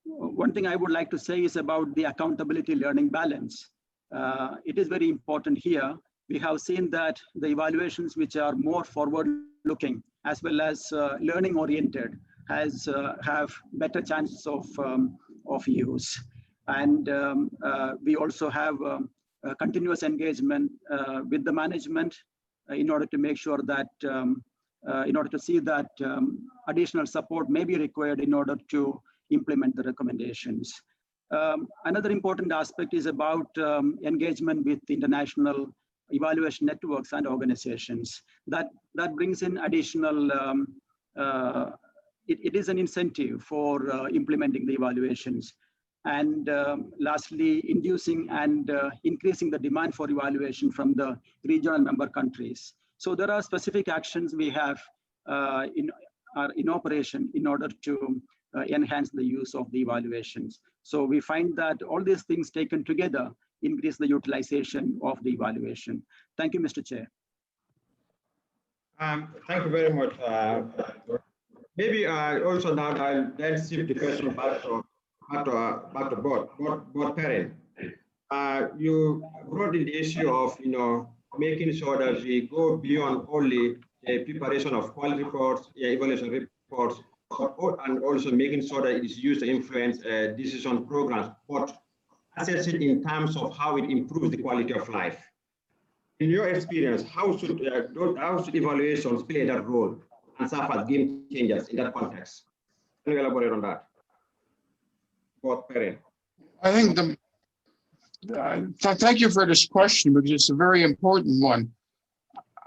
one thing I would like to say is about the accountability learning balance. It is very important here. We have seen that the evaluations which are more forward-looking as well as learning-oriented have better chances of use. And we also have continuous engagement with the management in order to make sure that, in order to see that additional support may be required in order to implement the recommendations. Another important aspect is about engagement with international evaluation networks and organizations. That brings in additional, it is an incentive for implementing the evaluations. And lastly, inducing and increasing the demand for evaluation from the regional member countries. So there are specific actions we have in operation in order to enhance the use of the evaluations. So we find that all these things taken together increase the utilization of the evaluation. Thank you, Mr. Chair. Thank you very much. Maybe also now I'll then shift the question back to board parent. You brought in the issue of making sure that we go beyond only the preparation of quality reports, evaluation reports, and also making sure that it is used to influence decision programs, but assess it in terms of how it improves the quality of life. In your experience, how should evaluations play that role and serve as game changers in that context? Can you elaborate on that? Both parent. I think thank you for this question because it's a very important one.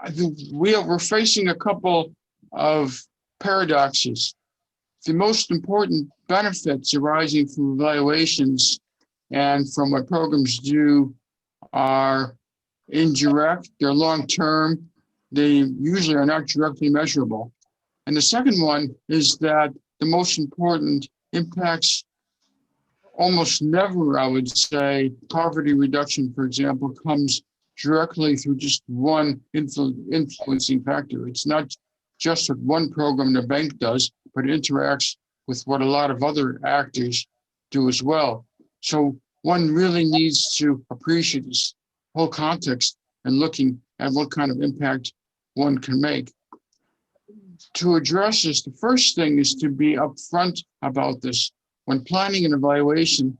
I think we're facing a couple of paradoxes. The most important benefits arising from evaluations and from what programs do are indirect, they're long-term, they usually are not directly measurable. And the second one is that the most important impacts almost never, I would say, poverty reduction, for example, comes directly through just one influencing factor. It's not just what one program the bank does, but it interacts with what a lot of other actors do as well. So one really needs to appreciate this whole context and looking at what kind of impact one can make. To address this, the first thing is to be upfront about this. When planning an evaluation,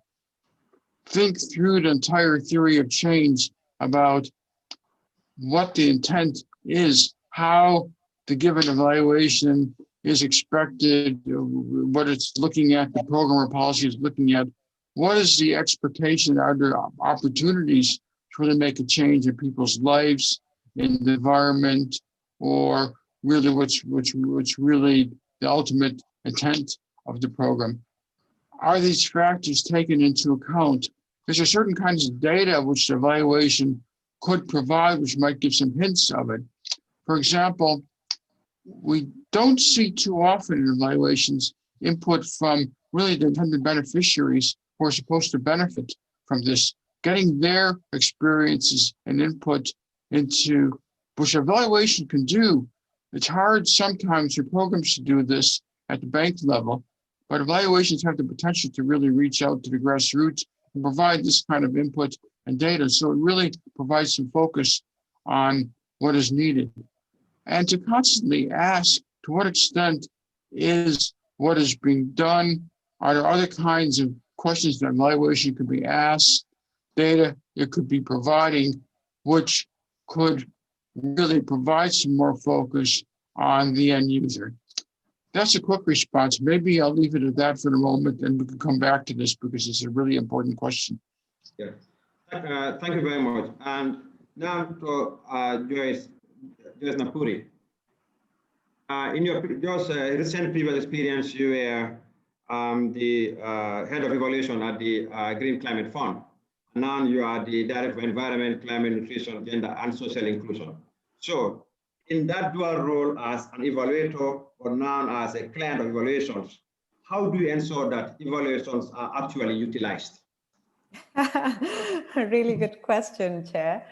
think through the entire theory of change about what the intent is, how the given evaluation is expected, what it's looking at, the program or policy is looking at, what is the expectation, are there opportunities to really make a change in people's lives, in the environment, or really what's really the ultimate intent of the program. Are these factors taken into account? Because there are certain kinds of data which the evaluation could provide, which might give some hints of it. For example, we don't see too often in evaluations input from really the intended beneficiaries who are supposed to benefit from this, getting their experiences and input into which evaluation can do. It's hard sometimes for programs to do this at the bank level, but evaluations have the potential to really reach out to the grassroots and provide this kind of input and data. So it really provides some focus on what is needed. And to constantly ask, to what extent is what is being done? Are there other kinds of questions that evaluation could be asked, data it could be providing, which could really provide some more focus on the end user? That's a quick response. Maybe I'll leave it at that for the moment, and we can come back to this because it's a really important question. Yeah. Thank you very much. And now to Joyce Napuri. In your recent previous experience, you were the head of evaluation at the Green Climate Fund. Now you are the Director of Environment, Climate, Nutrition, Gender, and Social Inclusion. So in that dual role as an evaluator or now as a client of evaluations, how do you ensure that evaluations are actually utilized? A really good question, Chair.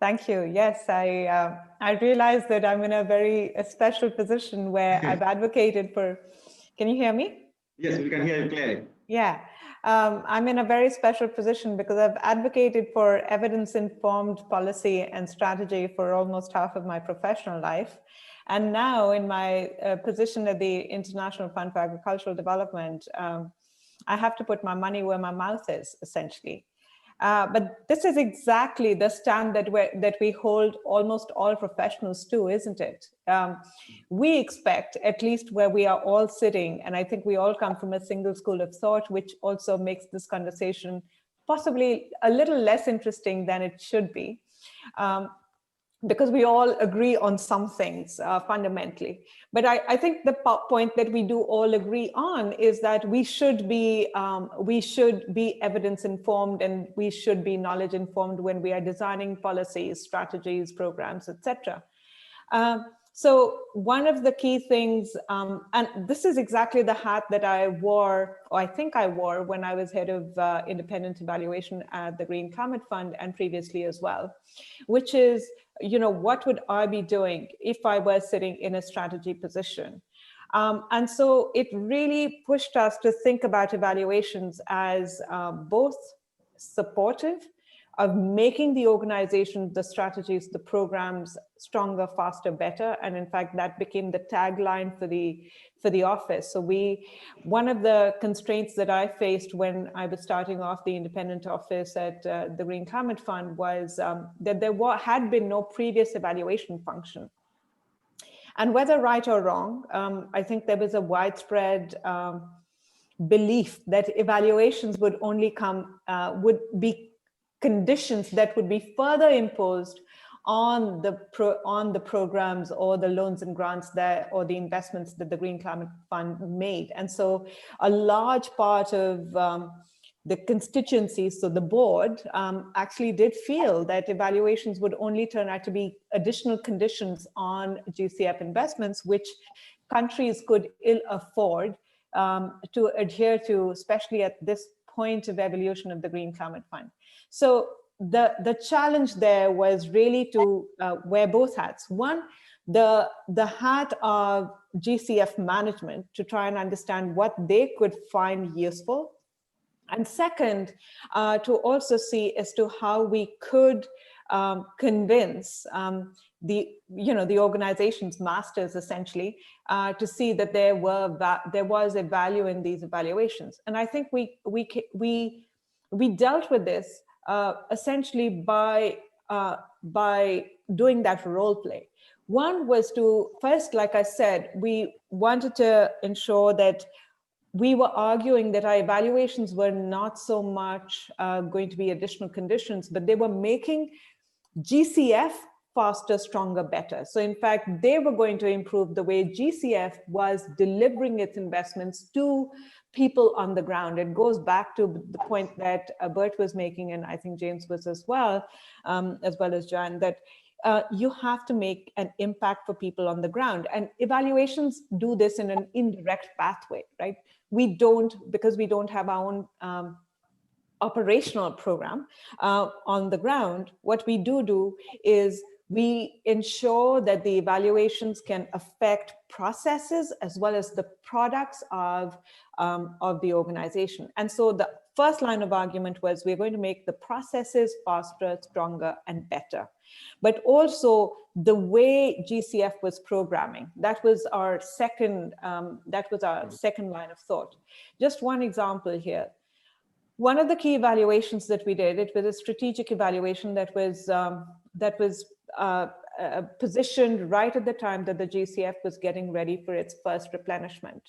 Thank you. Yes, I realize that I'm in a very special position where I've advocated for, can you hear me? Yes, we can hear you clearly. Yeah, I'm in a very special position because I've advocated for evidence-informed policy and strategy for almost half of my professional life. And now in my position at the International Fund for Agricultural Development, I have to put my money where my mouth is, essentially. But this is exactly the stand that we hold almost all professionals to, isn't it? We expect, at least where we are all sitting, and I think we all come from a single school of thought, which also makes this conversation possibly a little less interesting than it should be. Because we all agree on some things fundamentally. But I think the point that we do all agree on is that we should be evidence informed, and we should be knowledge informed when we are designing policies, strategies, programs, etc. So one of the key things, and this is exactly the hat that I wore, or I think I wore, when I was head of independent evaluation at the Green Climate Fund and previously as well, which is, what would I be doing if I were sitting in a strategy position? And so it really pushed us to think about evaluations as both supportive of making the organization, the strategies, the programs stronger, faster, better. And in fact, that became the tagline for the office. So one of the constraints that I faced when I was starting off the independent office at the Green Climate Fund was that there had been no previous evaluation function. And whether right or wrong, I think there was a widespread belief that evaluations would only would be conditions that would be further imposed on the programs or the loans and grants or the investments that the Green Climate Fund made. And so a large part of the constituencies, so the board actually did feel that evaluations would only turn out to be additional conditions on GCF investments, which countries could ill afford to adhere to, especially at this point of evolution of the Green Climate Fund. So the challenge there was really to wear both hats. One, the hat of GCF management to try and understand what they could find useful. And second, to also see as to how we could convince the organization's masters essentially to see that there was a value in these evaluations. And I think we dealt with this essentially by doing that role play. One was to first, like I said, we wanted to ensure that we were arguing that our evaluations were not so much going to be additional conditions, but they were making GCF faster, stronger, better. So in fact, they were going to improve the way GCF was delivering its investments to people on the ground. It goes back to the point that Bert was making, and I think James was as well as Joanne, that you have to make an impact for people on the ground. And evaluations do this in an indirect pathway, right? We don't, because we don't have our own operational program on the ground. What we do is we ensure that the evaluations can affect processes as well as the products of the organization. And so the first line of argument was we're going to make the processes faster, stronger, and better. But also the way GCF was programming, that was our second line of thought. Just one example here. One of the key evaluations that we did, it was a strategic evaluation that was positioned right at the time that the GCF was getting ready for its first replenishment.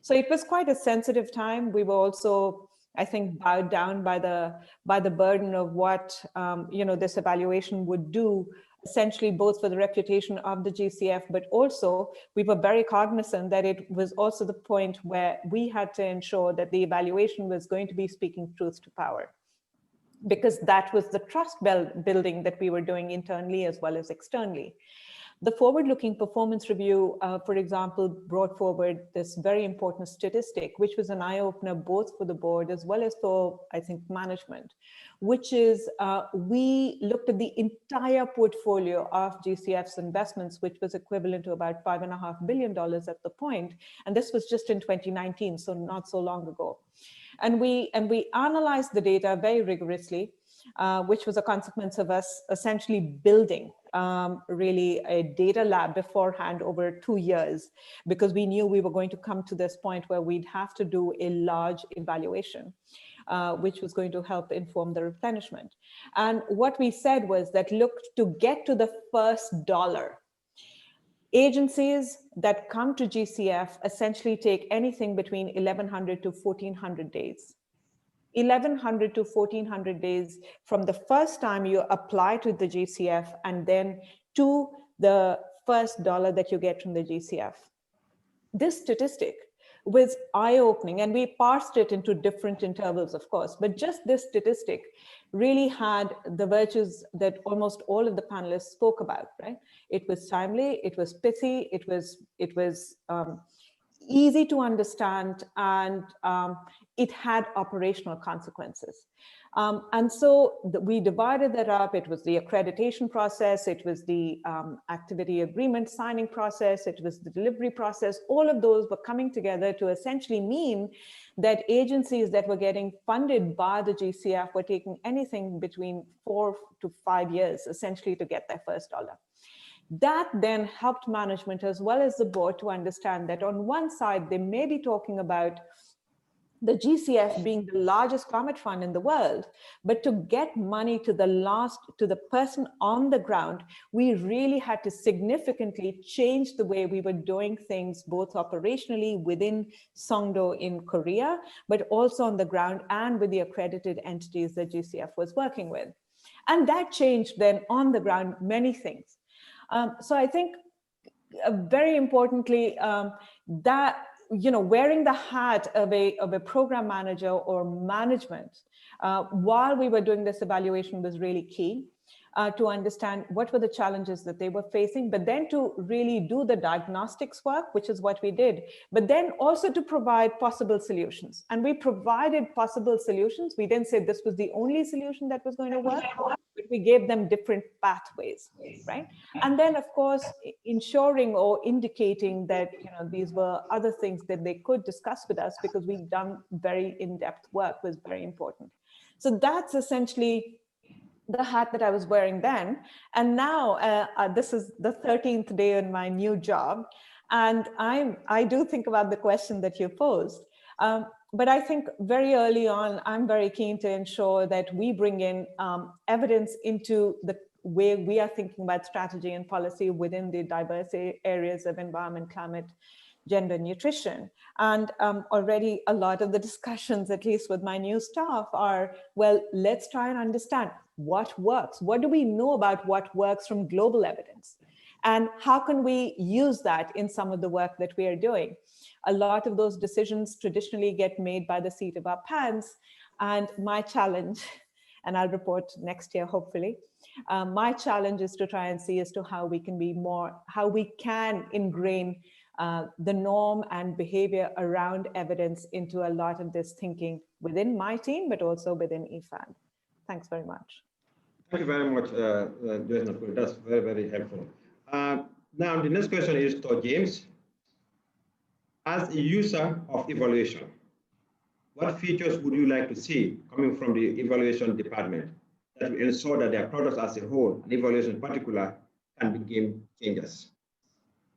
So it was quite a sensitive time. We were also, I think, bowed down by the burden of what this evaluation would do, essentially both for the reputation of the GCF, but also we were very cognizant that it was also the point where we had to ensure that the evaluation was going to be speaking truth to power, because that was the trust building that we were doing internally as well as externally. The forward-looking performance review, for example, brought forward this very important statistic, which was an eye-opener both for the board as well as for, I think, management, which is we looked at the entire portfolio of GCF's investments, which was equivalent to about $5.5 billion at the point. And this was just in 2019, so not so long ago. And we analyzed the data very rigorously, which was a consequence of us essentially building really a data lab beforehand over 2 years, because we knew we were going to come to this point where we'd have to do a large evaluation, which was going to help inform the replenishment. And what we said was that, look, to get to the first dollar, agencies that come to GCF essentially take anything between 1,100 to 1,400 days. 1,100 to 1,400 days from the first time you apply to the GCF and then to the first dollar that you get from the GCF. This statistic was eye-opening, and we parsed it into different intervals, of course, but just this statistic really had the virtues that almost all of the panelists spoke about, right? It was timely, it was pithy, it was easy to understand, and it had operational consequences. And so we divided that up. It was the accreditation process, it was the activity agreement signing process, it was the delivery process. All of those were coming together to essentially mean that agencies that were getting funded by the GCF were taking anything between 4 to 5 years essentially to get their first dollar. That then helped management as well as the board to understand that on one side, they may be talking about the GCF being the largest climate fund in the world, but to get money to the person on the ground, we really had to significantly change the way we were doing things, both operationally within Songdo in Korea, but also on the ground and with the accredited entities that GCF was working with. And that changed then on the ground many things. So I think very importantly, that wearing the hat of a program manager or management while we were doing this evaluation was really key. To understand what were the challenges that they were facing, but then to really do the diagnostics work, which is what we did, but then also to provide possible solutions. And we provided possible solutions. We didn't say this was the only solution that was going to work, but we gave them different pathways, right? And then, of course, ensuring or indicating that these were other things that they could discuss with us, because we've done very in-depth work, was very important. So that's essentially the hat that I was wearing then. And now this is the 13th day in my new job. And I do think about the question that you posed. But I think very early on, I'm very keen to ensure that we bring in evidence into the way we are thinking about strategy and policy within the diverse areas of environment, climate, gender, nutrition. And already a lot of the discussions, at least with my new staff, are, well, let's try and understand what works. What do we know about what works from global evidence? And how can we use that in some of the work that we are doing? A lot of those decisions traditionally get made by the seat of our pants. And my challenge, and I'll report next year, hopefully, my challenge is to try and see as to how we can be more, how we can ingrain the norm and behavior around evidence into a lot of this thinking within my team, but also within EFAD. Thanks very much. Thank you very much, Joanne. That's very, very helpful. Now, the next question is to James. As a user of evaluation, what features would you like to see coming from the evaluation department that will ensure that their products as a whole, and evaluation in particular, can be game changers?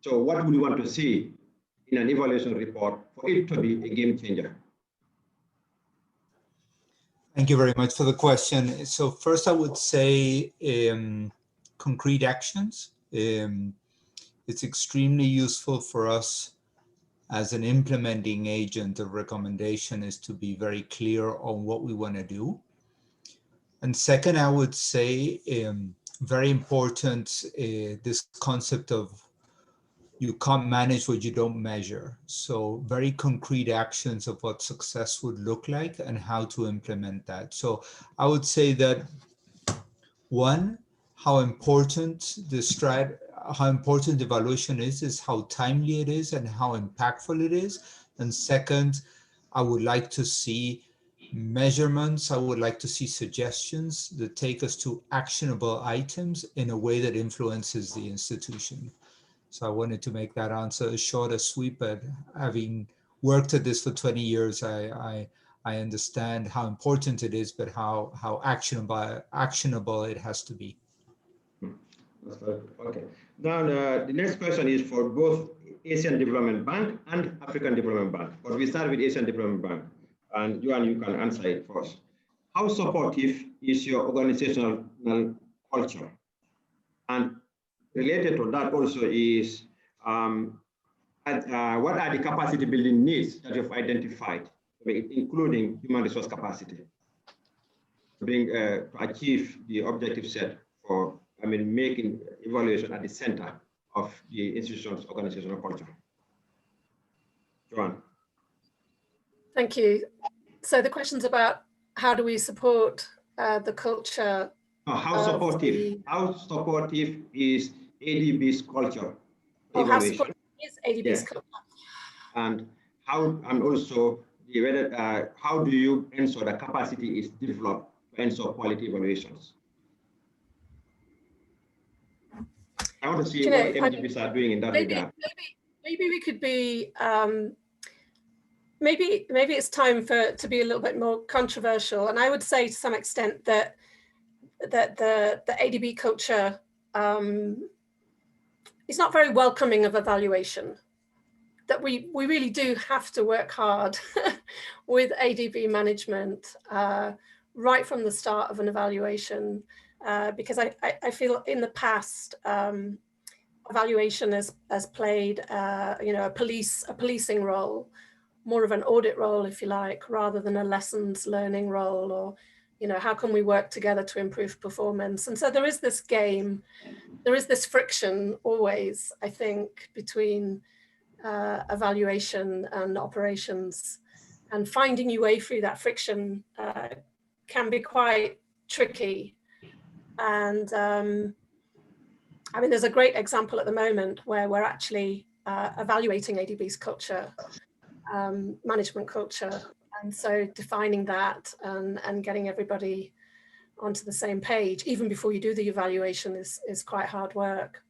So what would you want to see in an evaluation report for it to be a game changer? Thank you very much for the question. So first I would say concrete actions. It's extremely useful for us as an implementing agent of recommendation is to be very clear on what we want to do. And second, I would say very important, this concept of you can't manage what you don't measure. So very concrete actions of what success would look like and how to implement that. So I would say that one, how important evaluation is how timely it is and how impactful it is. And second, I would like to see measurements. I would like to see suggestions that take us to actionable items in a way that influences the institution. So I wanted to make that answer as short as sweet, but having worked at this for 20 years, I understand how important it is, but how actionable it has to be. Okay. Now the next question is for both Asian Development Bank and African Development Bank. But we start with Asian Development Bank, and Joanne, you can answer it first. How supportive is your organizational culture? And related to that also is what are the capacity building needs that you've identified, including human resource capacity, to achieve the objective set for, making evaluation at the center of the institution's organizational culture? Joanne. Thank you. So the question's about how do we support the culture? How supportive is ADB's culture? Oh, how supportive is ADB's culture? And also whether how do you ensure the capacity is developed to ensure quality evaluations? I want to see what MDBs are doing in that regard. Maybe we could be. Maybe it's time to be a little bit more controversial, and I would say to some extent that the ADB culture is not very welcoming of evaluation. That we really do have to work hard with ADB management right from the start of an evaluation, because I feel in the past evaluation has played a policing role, more of an audit role, if you like, rather than a lessons learning role, or how can we work together to improve performance? And so there is this game, there is this friction always, I think, between evaluation and operations, and finding your way through that friction can be quite tricky. And I mean, there's a great example at the moment where we're actually evaluating ADB's culture, management culture. And so defining that and getting everybody onto the same page, even before you do the evaluation, is quite hard work.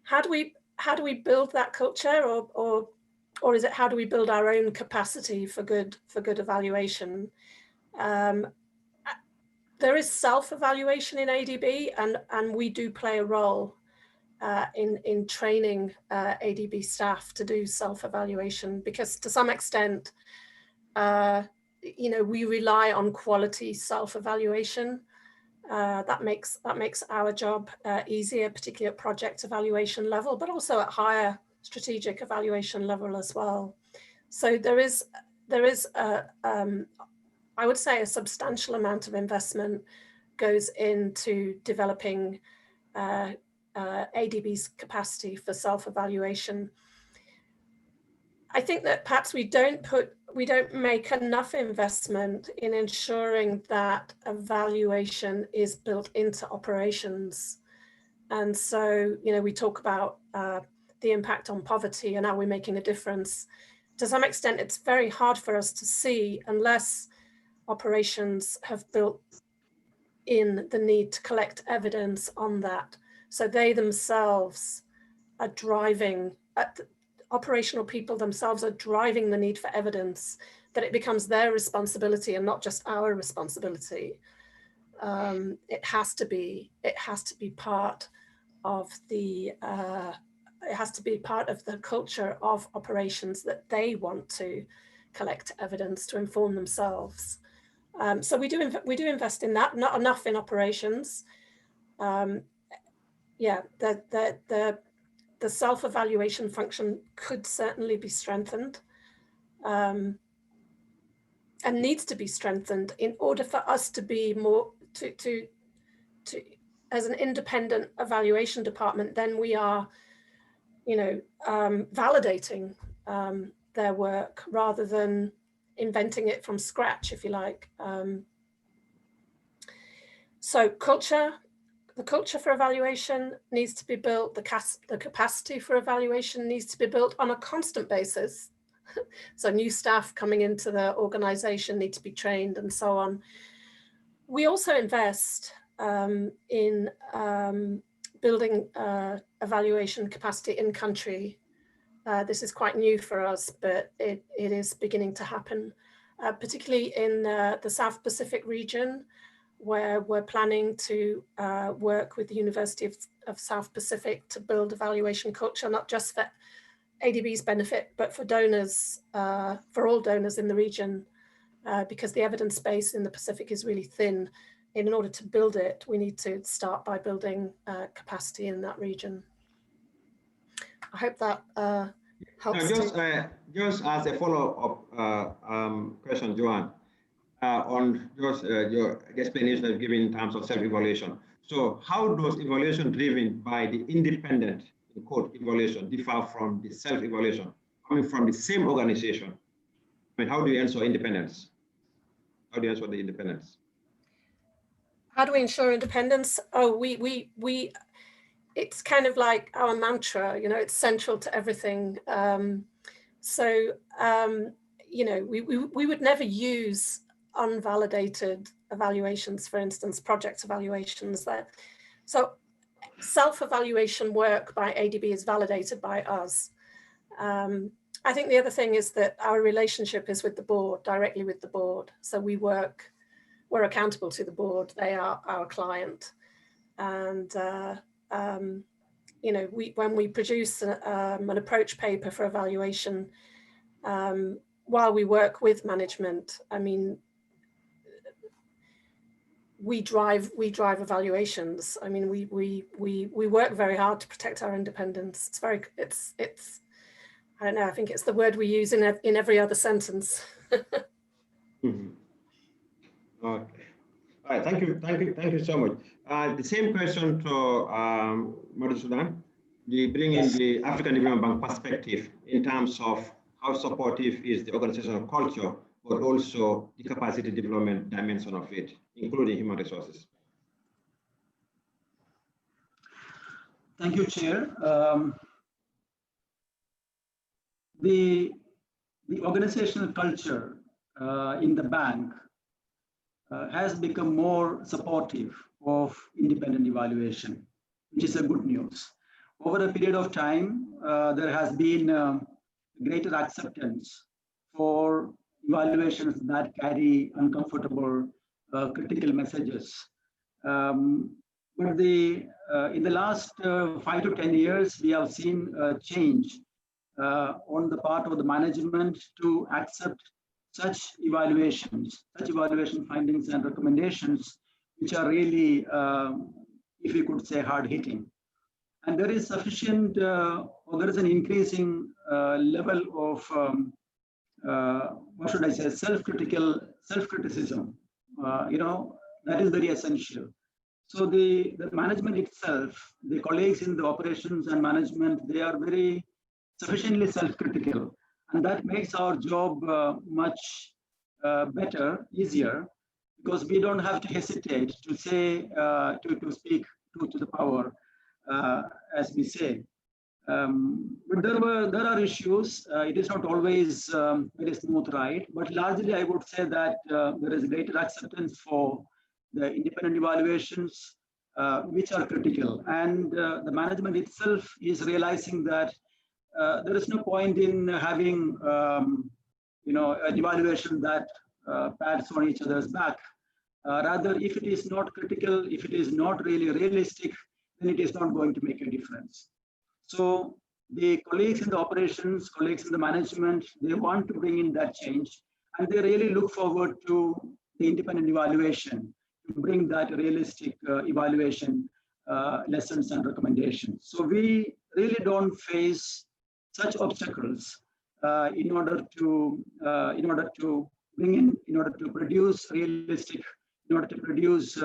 How do we build that culture, or is it how do we build our own capacity for good evaluation? There is self-evaluation in ADB, and we do play a role in training ADB staff to do self-evaluation, because to some extent, you know, we rely on quality self-evaluation. That makes our job easier, particularly at project evaluation level, but also at higher strategic evaluation level as well. So there is I would say a substantial amount of investment goes into developing ADB's capacity for self-evaluation. I think that perhaps we don't make enough investment in ensuring that evaluation is built into operations. And so, you know, we talk about the impact on poverty and are we making a difference? To some extent, it's very hard for us to see unless operations have built in the need to collect evidence on that. So they themselves are driving, operational people themselves are driving the need for evidence, that it becomes their responsibility and not just our responsibility. It has to be part of the culture of operations that they want to collect evidence to inform themselves. So we do invest in that, not enough in operations. Yeah, the self-evaluation function could certainly be strengthened, and needs to be strengthened in order for us to be more to as an independent evaluation department. Then we are, you know, validating their work rather than inventing it from scratch, if you like. So the culture for evaluation needs to be built, the capacity for evaluation needs to be built on a constant basis. So new staff coming into the organization need to be trained and so on. We also invest in building evaluation capacity in country. This is quite new for us, but it is beginning to happen, particularly in the South Pacific region, where we're planning to work with the University of South Pacific to build evaluation culture, not just for ADB's benefit, but for donors, for all donors in the region, because the evidence base in the Pacific is really thin. In order to build it, we need to start by building capacity in that region. I hope that helps. Just as a follow-up question, Joanne, on just your explanation you've given in terms of self-evaluation. So how does evaluation driven by the independent quote evaluation differ from the self-evaluation coming from the same organization? I mean, how do you ensure independence? How do you ensure the independence? How do we ensure independence? Oh, it's kind of like our mantra, you know, it's central to everything. You know, we would never use unvalidated evaluations, for instance, project evaluations. So self-evaluation work by ADB is validated by us. I think the other thing is that our relationship is with the board, directly with the board. So we're accountable to the board. They are our client. And, you know, when we produce an approach paper for evaluation, while we work with management, I mean, we drive evaluations. I mean, we work very hard to protect our independence. It's I don't know, I think it's the word we use in every other sentence. Mm-hmm. Okay. All right, thank you so much. The same question to Moderator Sudan. we bring in the African Development Bank perspective in terms of how supportive is the organizational culture, but also the capacity development dimension of it, including human resources. Thank you, Chair. The organizational culture in the bank has become more supportive of independent evaluation, which is a good news. Over a period of time, there has been greater acceptance for evaluations that carry uncomfortable critical messages. But in the last 5 to 10 years, we have seen a change on the part of the management to accept such evaluation findings and recommendations, which are really, if you could say, hard-hitting. And there is sufficient, or there is an increasing level of, what should I say, self-criticism. That is very essential. So the management itself, the colleagues in the operations and management, they are very sufficiently self-critical, and that makes our job much better, easier, because we don't have to hesitate to say, to speak truth to the power, as we say. But there are issues. It is not always very smooth ride, but largely I would say that there is greater acceptance for the independent evaluations, which are critical, and the management itself is realizing that there is no point in having an evaluation that pats on each other's back. Rather, if it is not critical, if it is not really realistic, then it is not going to make a difference. So the colleagues in the operations, colleagues in the management, they want to bring in that change, and they really look forward to the independent evaluation to bring that realistic evaluation lessons and recommendations. So we really don't face such obstacles in order to bring in, in order to produce realistic, in order to produce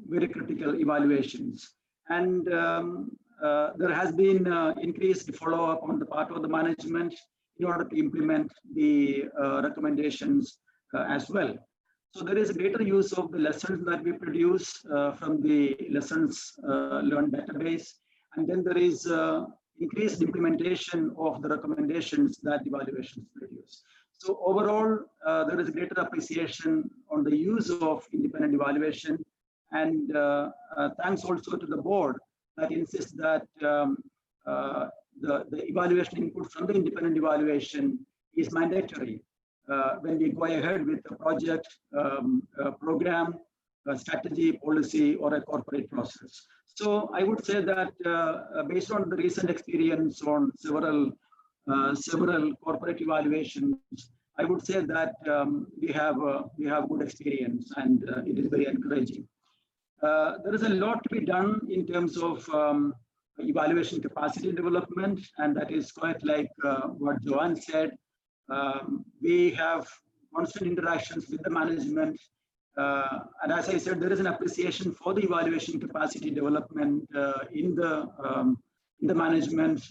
very critical evaluations. And there has been increased follow-up on the part of the management in order to implement the recommendations as well. So there is a greater use of the lessons that we produce from the lessons learned database, and then there is increased implementation of the recommendations that evaluations produce. So overall, there is greater appreciation on the use of independent evaluation, and thanks also to the board that insists that the evaluation input from the independent evaluation is mandatory when we go ahead with a project, program, a strategy, policy, or a corporate process. So I would say that based on the recent experience on several corporate evaluations, I would say that we have good experience, and it is very encouraging. There is a lot to be done in terms of evaluation capacity development, and that is quite like what Joanne said. We have constant interactions with the management, and as I said, there is an appreciation for the evaluation capacity development in the management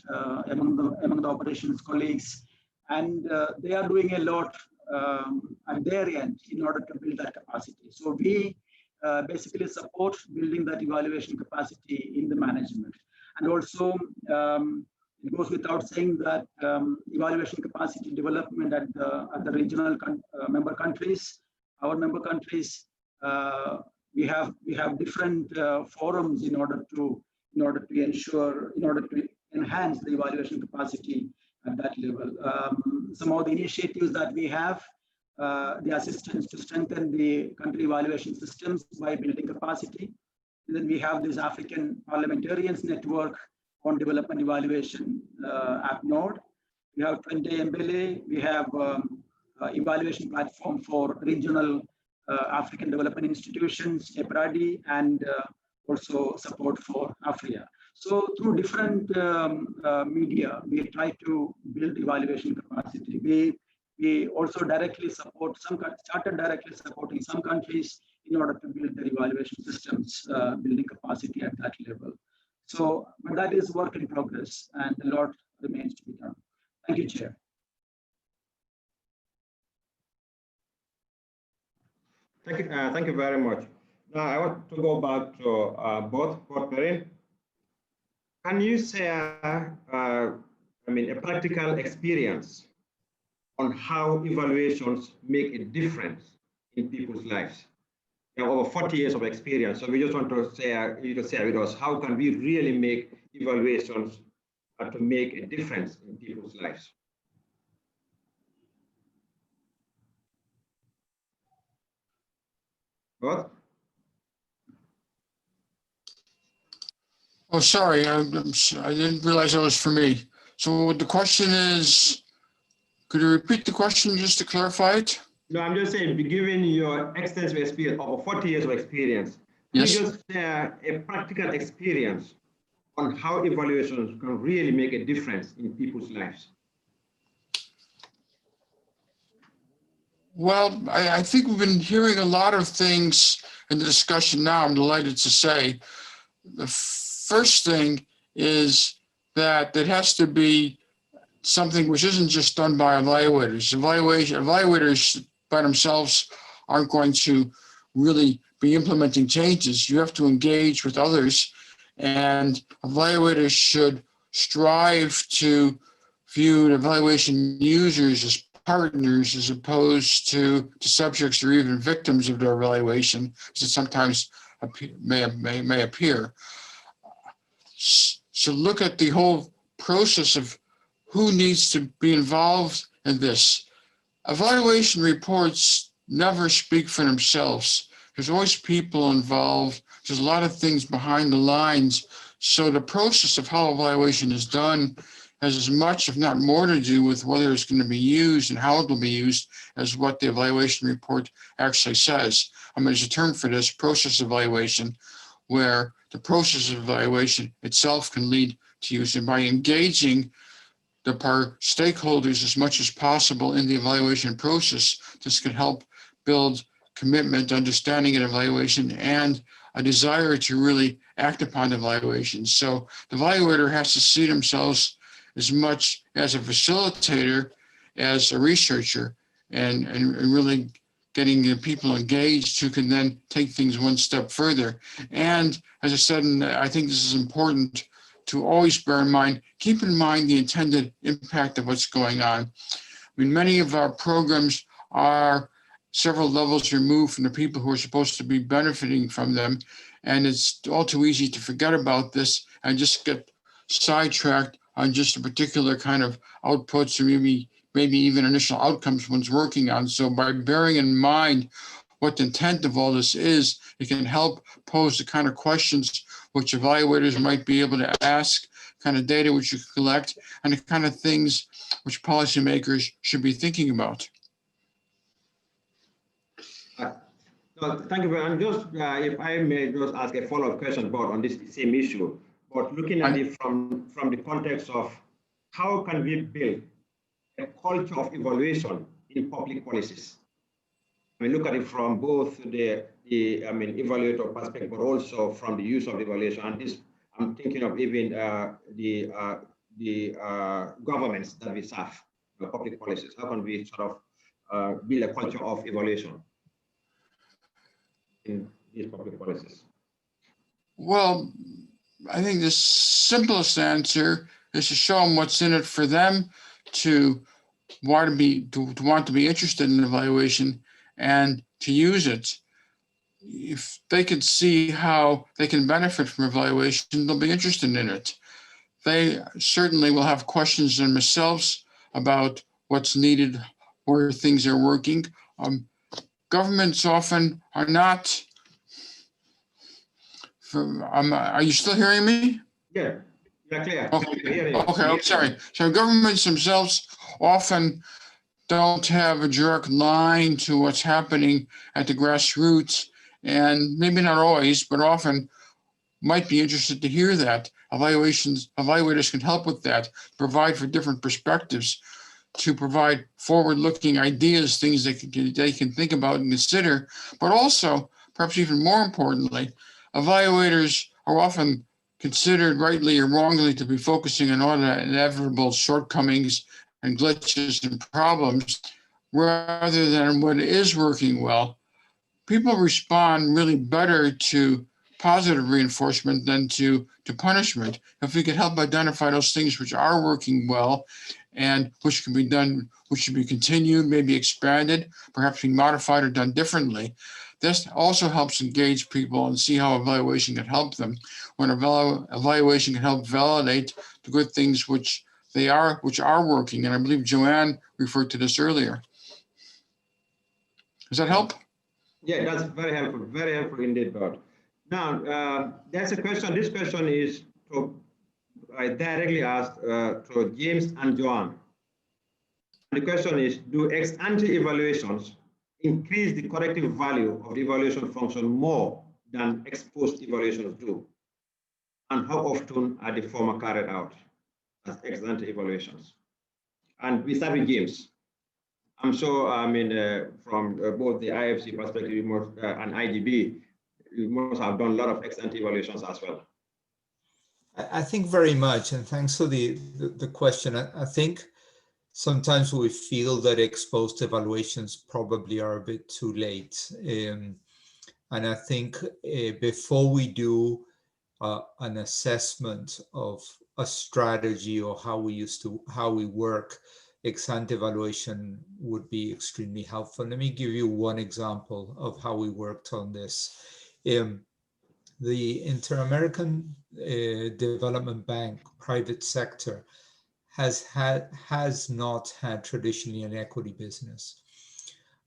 among the operations colleagues, and they are doing a lot at their end in order to build that capacity. So we basically support building that evaluation capacity in the management. And also, it goes without saying that evaluation capacity development at the regional member countries, our member countries, we have different forums in order to enhance the evaluation capacity at that level. Some of the initiatives that we have, the assistance to strengthen the country evaluation systems by building capacity. And then we have this African Parliamentarians Network on Development Evaluation app node. We have Embedding. We have evaluation platform for regional African development institutions, EPRADI, and also support for Africa. So through different media, we try to build evaluation capacity. We also directly support started directly supporting some countries in order to build their evaluation systems, building capacity at that level. So, but that is work in progress, and a lot remains to be done. Thank you, Chair. Thank you very much. Now I want to go back to both Perrin. Can you share, a practical experience on how evaluations make a difference in people's lives? You have over 40 years of experience, so we just want to share, share with us, how can we really make evaluations to make a difference in people's lives? What? Oh, sorry, I didn't realize that was for me. So the question is, could you repeat the question just to clarify it? No, I'm just saying, given your extensive experience, over 40 years of experience, Yes. can you just share a practical experience on how evaluations can really make a difference in people's lives? Well, I think we've been hearing a lot of things in the discussion now, I'm delighted to say. The first thing is that it has to be something which isn't just done by evaluators. Evaluators by themselves aren't going to really be implementing changes. You have to engage with others, and evaluators should strive to view evaluation users as partners as opposed to subjects or even victims of their evaluation, as it sometimes may appear. So look at the whole process of who needs to be involved in this. Evaluation reports never speak for themselves. There's always people involved. There's a lot of things behind the lines. So the process of how evaluation is done has as much, if not more, to do with whether it's going to be used and how it will be used as what the evaluation report actually says. I mean, there's a term for this, process evaluation, where the process of evaluation itself can lead to use. And by engaging the stakeholders as much as possible in the evaluation process, this can help build commitment, understanding of evaluation, and a desire to really act upon evaluation. So the evaluator has to see themselves as much as a facilitator as a researcher, and really getting the people engaged who can then take things one step further. And as I said, and I think this is important to always bear in mind, keep in mind the intended impact of what's going on. I mean, many of our programs are several levels removed from the people who are supposed to be benefiting from them. And it's all too easy to forget about this and just get sidetracked on just a particular kind of outputs or maybe even initial outcomes one's working on. So by bearing in mind what the intent of all this is, it can help pose the kind of questions which evaluators might be able to ask, kind of data which you collect, and the kind of things which policymakers should be thinking about. No, thank you. And just if I may just ask a follow-up question about on this same issue, but looking at it from the context of how can we build a culture of evaluation in public policies? I mean, look at it from both the evaluator perspective, but also from the use of evaluation. And this, I'm thinking of even the governments that we serve, the public policies. How can we sort of build a culture of evaluation in these public policies? Well, I think the simplest answer is to show them what's in it for them, to want to be interested in evaluation and to use it. If they can see how they can benefit from evaluation, they'll be interested in it. They certainly will have questions themselves about what's needed, where things are working. Governments often are not. Are you still hearing me? Yeah, clear. Okay, I'm sorry. So governments themselves often don't have a direct line to what's happening at the grassroots, and maybe not always, but often might be interested to hear that. Evaluators can help with that, provide for different perspectives, to provide forward-looking ideas, things they can think about and consider, but also, perhaps even more importantly, evaluators are often considered rightly or wrongly to be focusing on all the inevitable shortcomings and glitches and problems rather than what is working well, people respond really better to positive reinforcement than to punishment. If we could help identify those things which are working well and which can be done, which should be continued, maybe expanded, perhaps be modified or done differently. This also helps engage people and see how evaluation can help them. When evaluation can help validate the good things which are working. And I believe Joanne referred to this earlier. Does that help? Yeah, that's very helpful indeed, Bert. Now, there's a question. This question is I directly asked to James and Joanne. The question is, do ex-ante evaluations increase the corrective value of the evaluation function more than ex-post evaluations do? And how often are the former carried out as ex-ante evaluations? And we start with James. I'm sure, I mean, from both the IFC perspective and IDB, you must have done a lot of ex-ante evaluations as well. I think very much, and thanks for the question. I think sometimes we feel that ex-post evaluations probably are a bit too late. And I think before we do an assessment of a strategy or how we work, ex-ante evaluation would be extremely helpful. Let me give you one example of how we worked on this. The Inter-American Development Bank private sector has not had traditionally an equity business.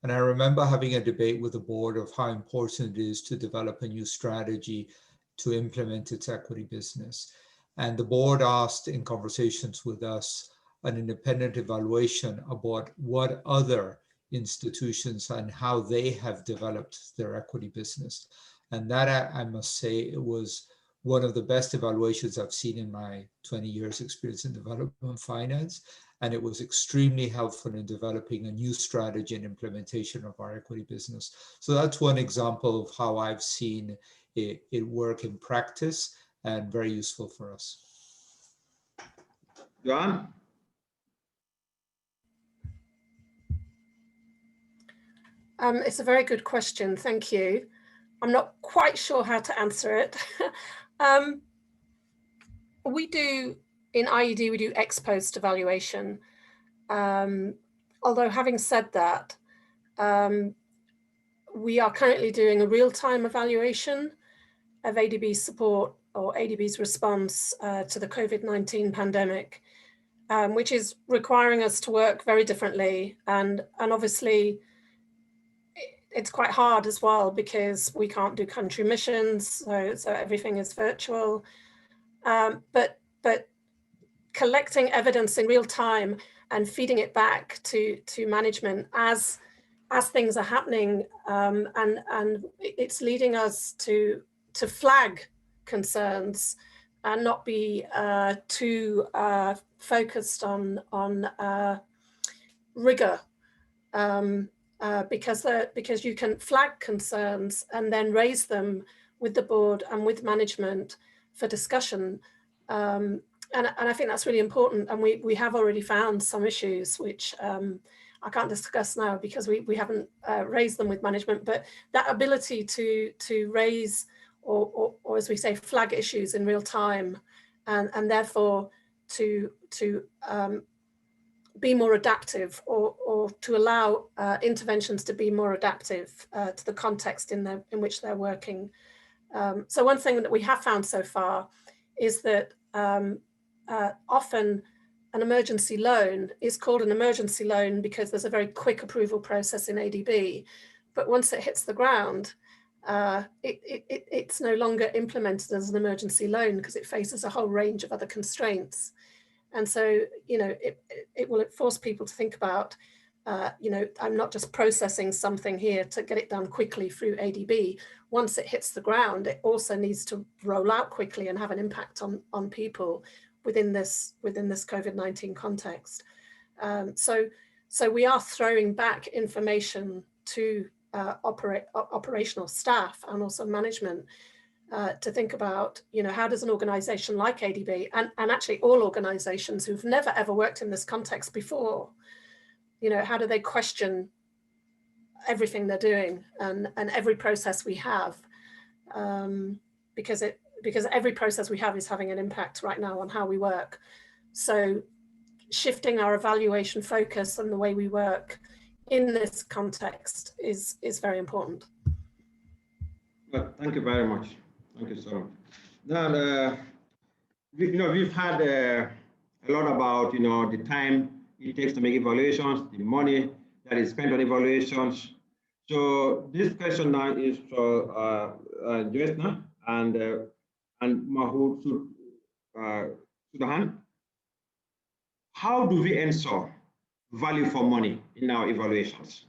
And I remember having a debate with the board of how important it is to develop a new strategy to implement its equity business. And the board asked in conversations with us an independent evaluation about what other institutions and how they have developed their equity business. And that, I must say, it was one of the best evaluations I've seen in my 20 years experience in development finance. And it was extremely helpful in developing a new strategy and implementation of our equity business. So that's one example of how I've seen it work in practice and very useful for us. Joanne? It's a very good question, thank you. I'm not quite sure how to answer it. We do, in IED, we do ex-post evaluation. Although having said that, we are currently doing a real-time evaluation of ADB's support or ADB's response to the COVID-19 pandemic, which is requiring us to work very differently. And obviously, it's quite hard as well because we can't do country missions, so everything is virtual. But collecting evidence in real time and feeding it back to management as things are happening, and it's leading us to flag concerns and not be too focused on rigor. Because you can flag concerns and then raise them with the board and with management for discussion. And I think that's really important. And we have already found some issues which I can't discuss now because we haven't raised them with management, but that ability to raise or as we say, flag issues in real time and therefore to be more adaptive or to allow interventions to be more adaptive to the context in which they're working. So one thing that we have found so far is that often an emergency loan is called an emergency loan because there's a very quick approval process in ADB, but once it hits the ground, it's no longer implemented as an emergency loan because it faces a whole range of other constraints. And so, you know, it will force people to think about, you know, I'm not just processing something here to get it done quickly through ADB. Once it hits the ground, it also needs to roll out quickly and have an impact on people within this COVID-19 context. So we are throwing back information to operational staff and also management to think about, how does an organization like ADB and actually all organizations who've never ever worked in this context before, how do they question everything they're doing and every process we have, because every process we have is having an impact right now on how we work. So shifting our evaluation focus and the way we work in this context is very important. Well, thank you very much. Thank you so much. Now, we've had a lot about, the time it takes to make evaluations, the money that is spent on evaluations. So this question now is for Joanne and Mahmoud Sudahan. How do we ensure value for money in our evaluations?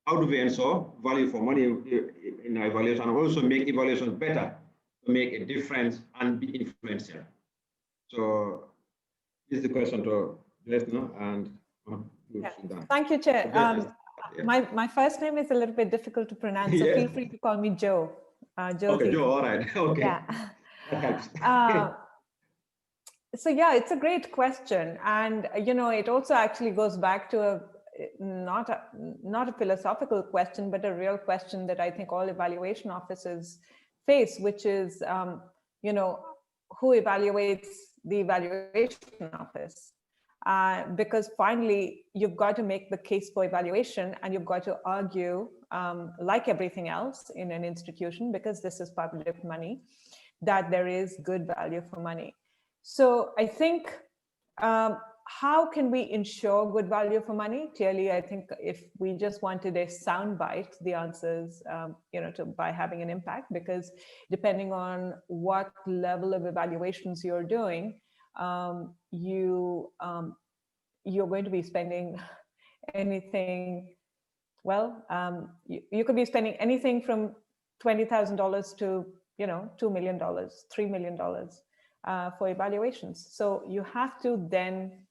How do we ensure value for money in our evaluation and also make evaluations better to make a difference and be influential? So this is the question to Joanne and Sudahan. Thank you, Chair. My first name is a little bit difficult to pronounce, so feel free to call me Joe. Okay, Joe, all right. Okay. Yeah. That helps. So yeah, it's a great question. And, it also actually goes back to not a philosophical question, but a real question that I think all evaluation officers face, which is, who evaluates the evaluation office? Because finally, you've got to make the case for evaluation and you've got to argue, like everything else in an institution, because this is public money, that there is good value for money. So I think, how can we ensure good value for money? Clearly, I think if we just wanted a sound bite, the answer is, by having an impact, because depending on what level of evaluations you're doing, you're going to be spending anything. Well, you could be spending anything from $20,000 to $2 million, $3 million for evaluations. So you have to then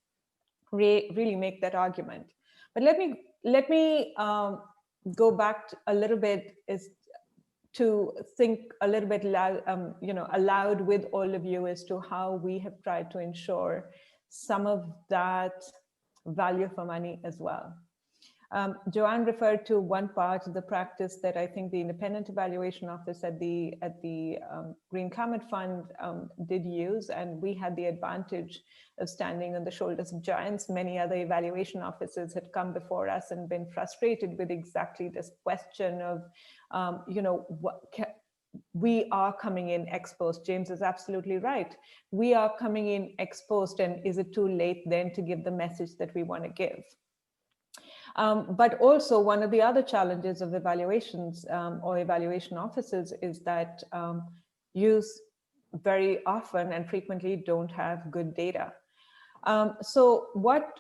really make that argument. But let me go back a little bit to think a little bit aloud with all of you as to how we have tried to ensure some of that value for money as well. Joanne referred to one part of the practice that I think the Independent Evaluation Office at the Green Climate Fund did use, and we had the advantage of standing on the shoulders of giants. Many other evaluation officers had come before us and been frustrated with exactly this question of, we are coming in ex post. James is absolutely right. We are coming in ex post, and is it too late then to give the message that we want to give? But also one of the other challenges of evaluations or evaluation officers is that you very often and frequently don't have good data. So what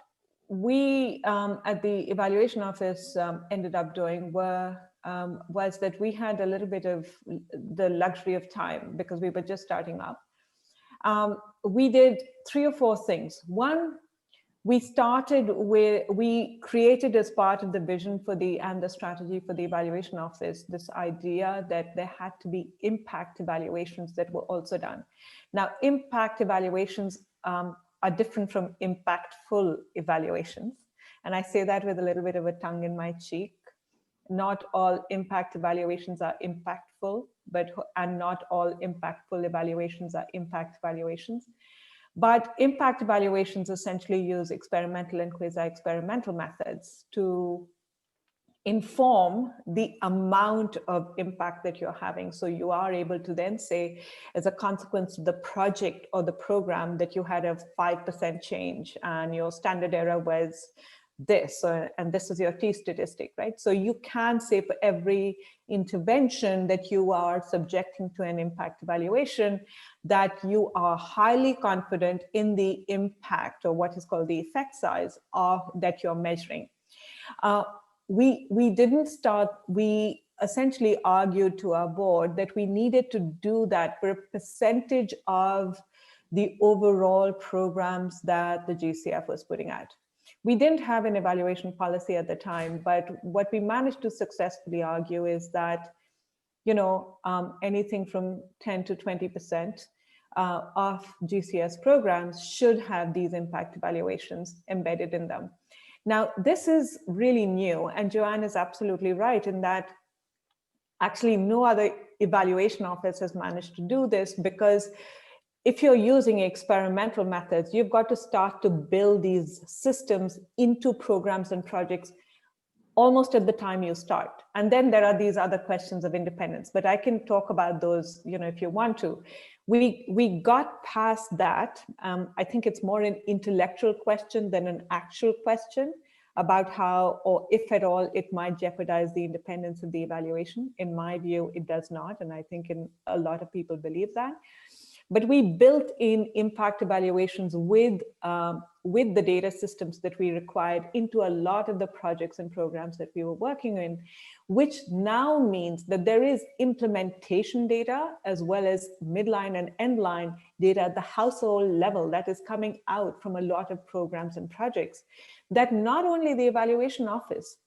we at the evaluation office ended up doing was that we had a little bit of the luxury of time because we were just starting up. We did 3 or 4 things. One, we created as part of the vision and the strategy for the evaluation office, this idea that there had to be impact evaluations that were also done. Now, impact evaluations are different from impactful evaluations. And I say that with a little bit of a tongue in my cheek. Not all impact evaluations are impactful, and not all impactful evaluations are impact evaluations. But impact evaluations essentially use experimental and quasi-experimental methods to inform the amount of impact that you're having. So you are able to then say, as a consequence of the project or the program, that you had a 5% change and your standard error was this, and this is your T statistic, right? So you can say for every intervention that you are subjecting to an impact evaluation, that you are highly confident in the impact, or what is called the effect size that you're measuring. We didn't start, we essentially argued to our board that we needed to do that for a percentage of the overall programs that the GCF was putting out. We didn't have an evaluation policy at the time, but what we managed to successfully argue is that anything from 10 to 20% of GCS programs should have these impact evaluations embedded in them. Now, this is really new, and Joanne is absolutely right in that actually no other evaluation office has managed to do this, because if you're using experimental methods, you've got to start to build these systems into programs and projects almost at the time you start. And then there are these other questions of independence, but I can talk about those, if you want to. We got past that. I think it's more an intellectual question than an actual question about how, or if at all, it might jeopardize the independence of the evaluation. In my view, it does not. And I think a lot of people believe that. But we built in impact evaluations with the data systems that we required into a lot of the projects and programs that we were working in, which now means that there is implementation data as well as midline and endline data at the household level that is coming out from a lot of programs and projects that not only the evaluation office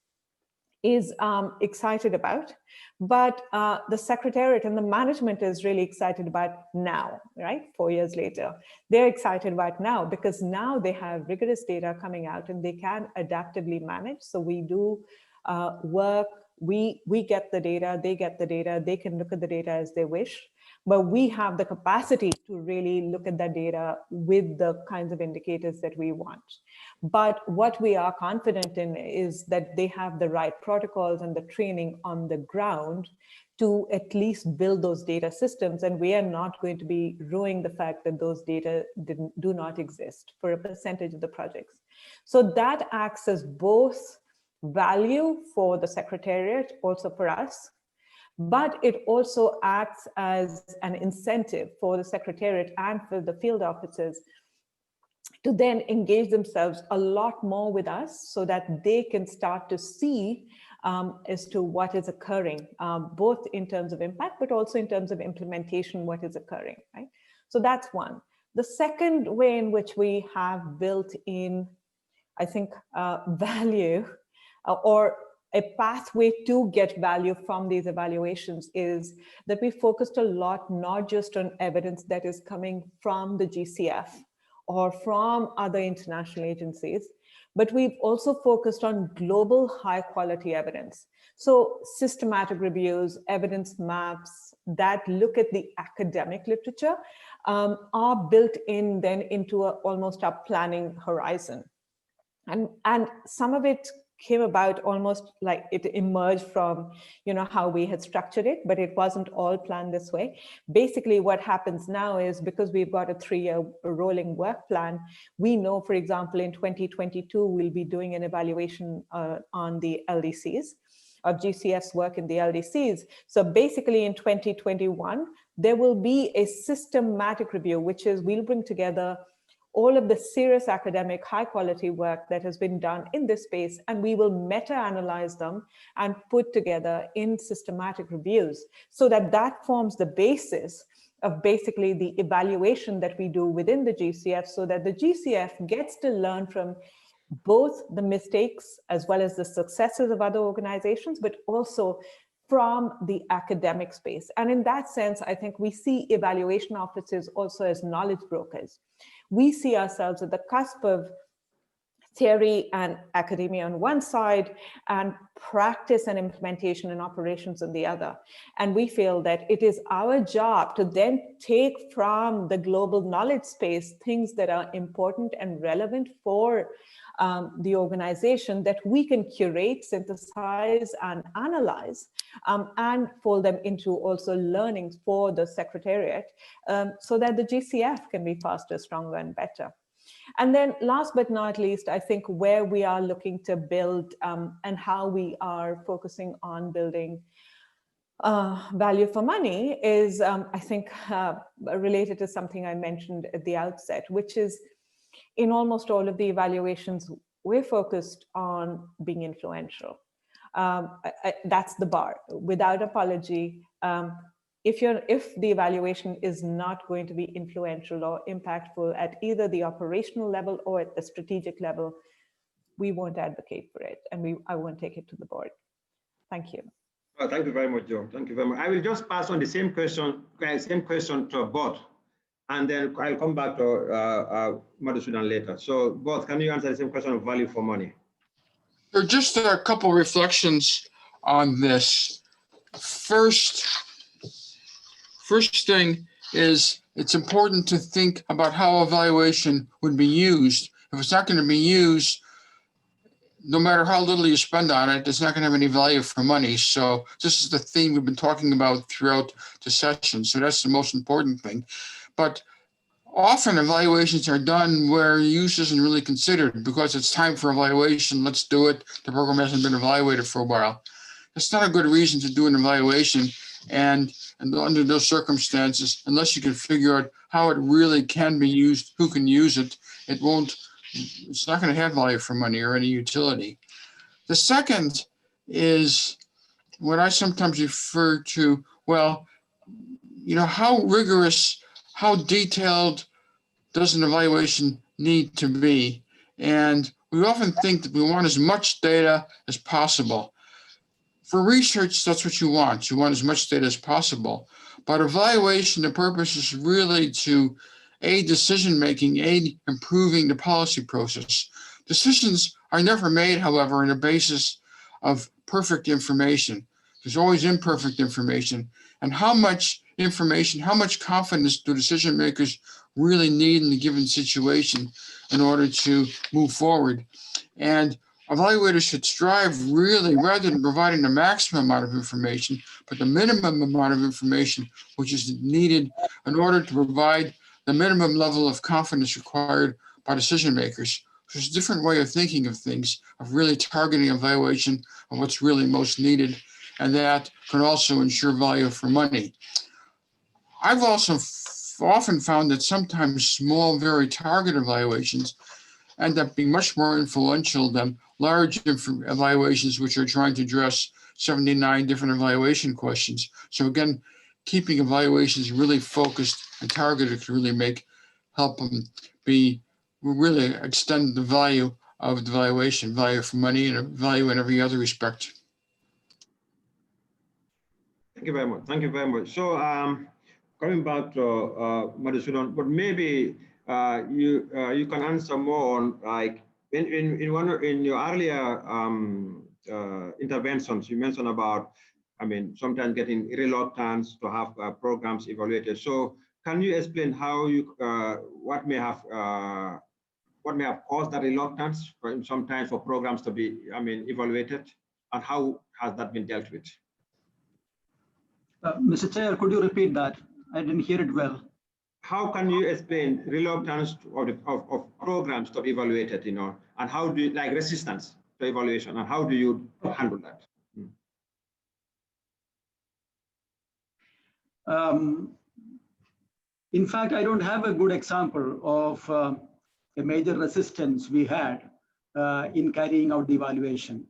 is excited about, but the Secretariat and the management is really excited about now, right? 4 years later, they're excited about now because now they have rigorous data coming out and they can adaptively manage. So we do work, we get the data, they get the data, they can look at the data as they wish, but we have the capacity to really look at that data with the kinds of indicators that we want. But what we are confident in is that they have the right protocols and the training on the ground to at least build those data systems. And we are not going to be ruining the fact that those data do not exist for a percentage of the projects. So that acts as both value for the Secretariat, also for us, but it also acts as an incentive for the Secretariat and for the field officers to then engage themselves a lot more with us so that they can start to see as to what is occurring, both in terms of impact, but also in terms of implementation, what is occurring, right? So that's one. The second way in which we have built in, I think, value or a pathway to get value from these evaluations is that we focused a lot, not just on evidence that is coming from the GCF or from other international agencies, but we've also focused on global high quality evidence. So systematic reviews, evidence maps that look at the academic literature are built in then into almost our planning horizon. And some of it came about almost like it emerged from, how we had structured it, but it wasn't all planned this way. Basically, what happens now is because we've got a 3-year rolling work plan, we know, for example, in 2022, we'll be doing an evaluation on the LDCs, of GCS work in the LDCs. So basically in 2021, there will be a systematic review, which is we'll bring together all of the serious academic high quality work that has been done in this space, and we will meta-analyze them and put together in systematic reviews so that that forms the basis of basically the evaluation that we do within the GCF, so that the GCF gets to learn from both the mistakes as well as the successes of other organizations, but also from the academic space. And in that sense, I think we see evaluation offices also as knowledge brokers. We see ourselves at the cusp of theory and academia on one side and practice and implementation and operations on the other. And we feel that it is our job to then take from the global knowledge space things that are important and relevant for the organization that we can curate, synthesize, and analyze, and fold them into also learnings for the Secretariat so that the GCF can be faster, stronger, and better. And then last but not least, I think where we are looking to build and how we are focusing on building value for money is, I think, related to something I mentioned at the outset, which is in almost all of the evaluations, we're focused on being influential. That's the bar. Without apology, if the evaluation is not going to be influential or impactful at either the operational level or at the strategic level, we won't advocate for it, and I won't take it to the board. Thank you. Oh, thank you very much, Joe. Thank you very much. I will just pass on the same question to both, and then I'll come back to Madhusudan later. So both, can you answer the same question of value for money? There are just a couple reflections on this. First thing is it's important to think about how evaluation would be used. If it's not going to be used, no matter how little you spend on it, it's not going to have any value for money. So this is the theme we've been talking about throughout the session. So that's the most important thing. But often evaluations are done where use isn't really considered because it's time for evaluation. Let's do it. The program hasn't been evaluated for a while. It's not a good reason to do an evaluation. And under those circumstances, unless you can figure out how it really can be used, who can use it, it's not going to have value for money or any utility. The second is what I sometimes refer to, well, how rigorous, how detailed does an evaluation need to be? And we often think that we want as much data as possible. For research, that's what you want. You want as much data as possible. But evaluation, the purpose is really to aid decision-making, aid improving the policy process. Decisions are never made, however, on the basis of perfect information. There's always imperfect information. And how much information, how much confidence do decision makers really need in a given situation in order to move forward? And evaluators should strive really, rather than providing the maximum amount of information, but the minimum amount of information which is needed in order to provide the minimum level of confidence required by decision makers. There's a different way of thinking of things, of really targeting evaluation of what's really most needed, and that can also ensure value for money. I've also often found that sometimes small, very targeted evaluations end up being much more influential than large evaluations which are trying to address 79 different evaluation questions. So again, keeping evaluations really focused and targeted can really help them really extend the value of the evaluation, value for money and value in every other respect. Thank you very much. Thank you very much. So coming back to Madhusudan, but maybe you can answer more on, like, in your earlier interventions, you mentioned about, sometimes getting reluctance to have programs evaluated. So can you explain how what may have caused that reluctance sometimes for programs to be evaluated, and how has that been dealt with? Mr. Chair, could you repeat that? I didn't hear it well. How can you explain reluctance of programs to be evaluated, and how do you, like, resistance to evaluation, and how do you handle that? In fact, I don't have a good example of a major resistance we had in carrying out the evaluation.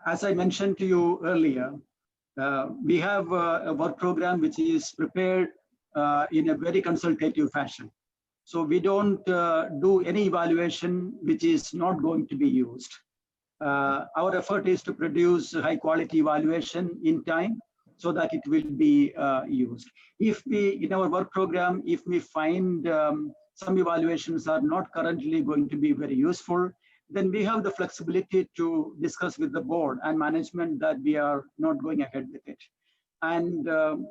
As I mentioned to you earlier, we have a work program which is prepared in a very consultative fashion. So we don't do any evaluation which is not going to be used. Our effort is to produce high quality evaluation in time so that it will be used. If in our work program, if we find some evaluations are not currently going to be very useful, then we have the flexibility to discuss with the board and management that we are not going ahead with it. And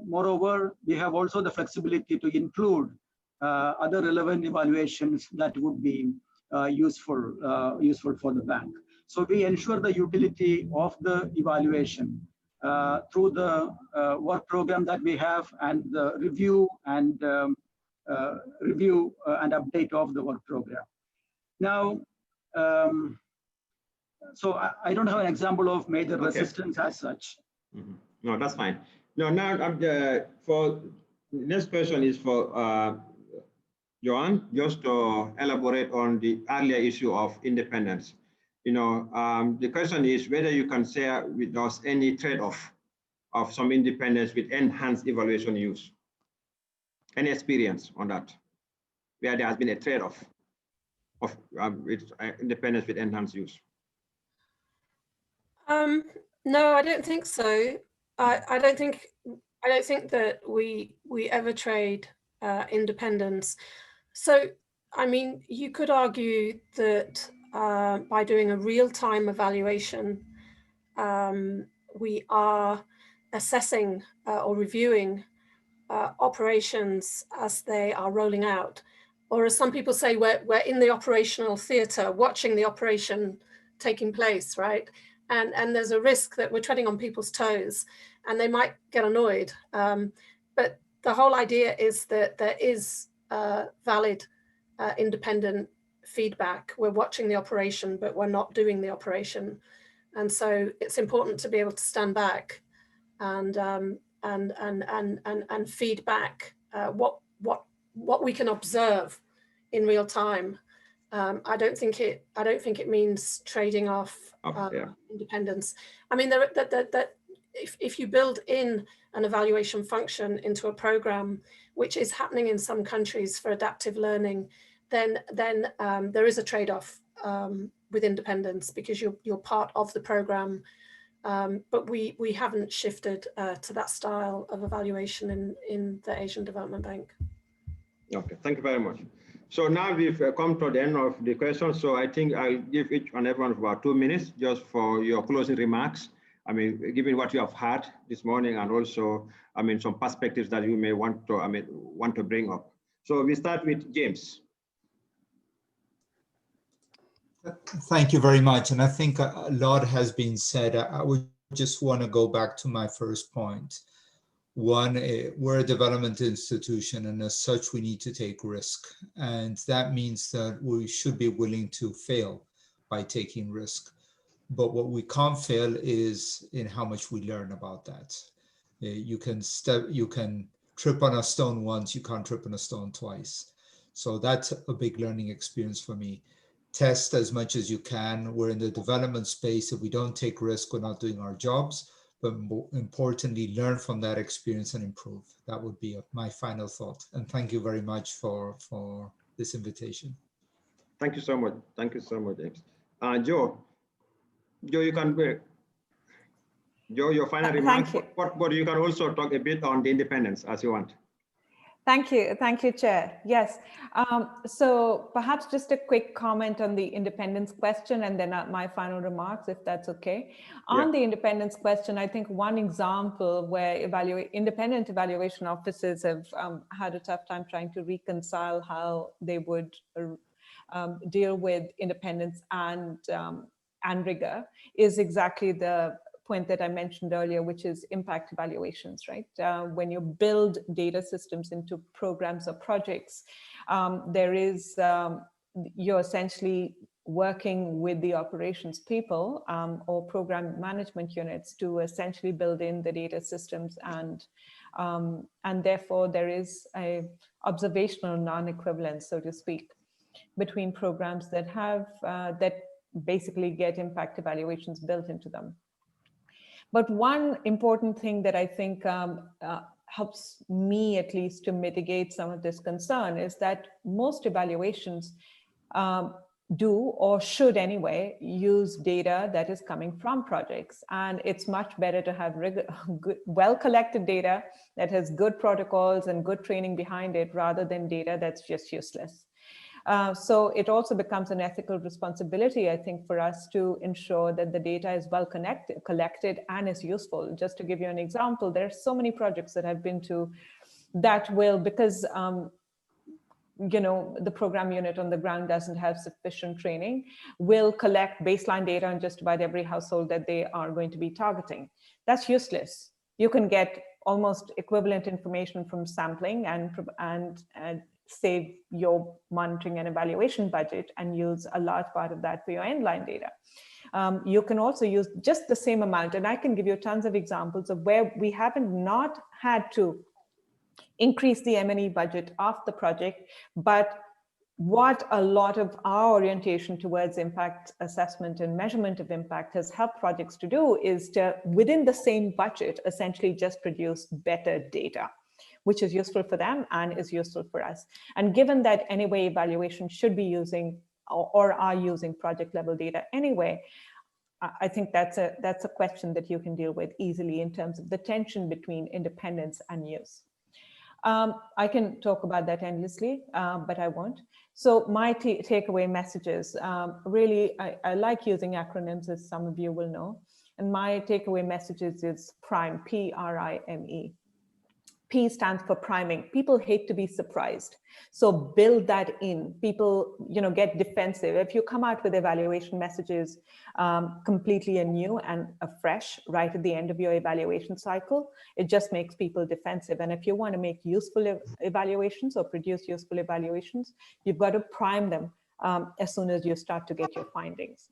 moreover, we have also the flexibility to include other relevant evaluations that would be useful for the bank. So we ensure the utility of the evaluation through the work program that we have, and the review and update of the work program. Now, so I don't have an example of major resistance as such. Mm-hmm. No, that's fine. No, now for next question is for Joanne, just to elaborate on the earlier issue of independence. The question is whether you can share with us any trade-off of some independence with enhanced evaluation use. Any experience on that, where there has been a trade-off of independence with enhanced use? No, I don't think so. I don't think that we ever trade independence. So, I mean, you could argue that by doing a real-time evaluation, we are assessing or reviewing operations as they are rolling out. Or as some people say, we're in the operational theatre, watching the operation taking place, right? And there's a risk that we're treading on people's toes and they might get annoyed. But the whole idea is that there is valid independent feedback. We're watching the operation, but we're not doing the operation. And so it's important to be able to stand back and feedback what we can observe in real time. I don't think it means trading off independence. I mean, if you build in an evaluation function into a program, which is happening in some countries for adaptive learning, then there is a trade-off with independence because you're part of the program. But we haven't shifted to that style of evaluation in the Asian Development Bank. Okay, thank you very much. So now we've come to the end of the question. So I think I'll give each and everyone about 2 minutes just for your closing remarks. I mean, given what you have heard this morning, and also, I mean, some perspectives that you may want to bring up. So we start with James. Thank you very much. And I think a lot has been said. I would just want to go back to my first point. One, we're a development institution, and as such, we need to take risk. And that means that we should be willing to fail by taking risk. But what we can't fail is in how much we learn about that. You can trip on a stone once, you can't trip on a stone twice. So that's a big learning experience for me. Test as much as you can. We're in the development space. If we don't take risk, we're not doing our jobs. But more importantly, learn from that experience and improve. That would be my final thought. And thank you very much for this invitation. Thank you so much. Thank you so much, James. Joe, you can be. Joe, your final remarks, but you can also talk a bit on the independence as you want. Thank you, Chair. Yes, so perhaps just a quick comment on the independence question and then my final remarks, if that's okay. On the independence question, I think one example where independent evaluation officers have had a tough time trying to reconcile how they would deal with independence and rigor is exactly the point that I mentioned earlier, which is impact evaluations, right? When you build data systems into programs or projects, you're essentially working with the operations people or program management units to essentially build in the data systems, and therefore there is a observational non-equivalence, so to speak, between programs that have that basically get impact evaluations built into them. But one important thing that I think helps me at least to mitigate some of this concern is that most evaluations do or should anyway use data that is coming from projects. And it's much better to have well-collected data that has good protocols and good training behind it rather than data that's just useless. So it also becomes an ethical responsibility, I think, for us to ensure that the data is well collected and is useful. Just to give you an example, there are so many projects that I've been to that will, because you know, the program unit on the ground doesn't have sufficient training, will collect baseline data on just about every household that they are going to be targeting. That's useless. You can get almost equivalent information from sampling and save your monitoring and evaluation budget and use a large part of that for your end-line data. You can also use just the same amount, and I can give you tons of examples of where we haven't not had to increase the M&E budget of the project, but what a lot of our orientation towards impact assessment and measurement of impact has helped projects to do is to, within the same budget, essentially just produce better data, which is useful for them and is useful for us. And given that anyway, evaluation should be using or are using project level data anyway, I think that's a question that you can deal with easily in terms of the tension between independence and use. I can talk about that endlessly, but I won't. So my takeaway messages, really, I like using acronyms, as some of you will know. And my takeaway messages is PRIME, P-R-I-M-E. P stands for priming. People hate to be surprised. So build that in. People, get defensive. If you come out with evaluation messages completely anew and afresh right at the end of your evaluation cycle, it just makes people defensive. And if you want to make useful evaluations or produce useful evaluations, you've got to prime them as soon as you start to get your findings.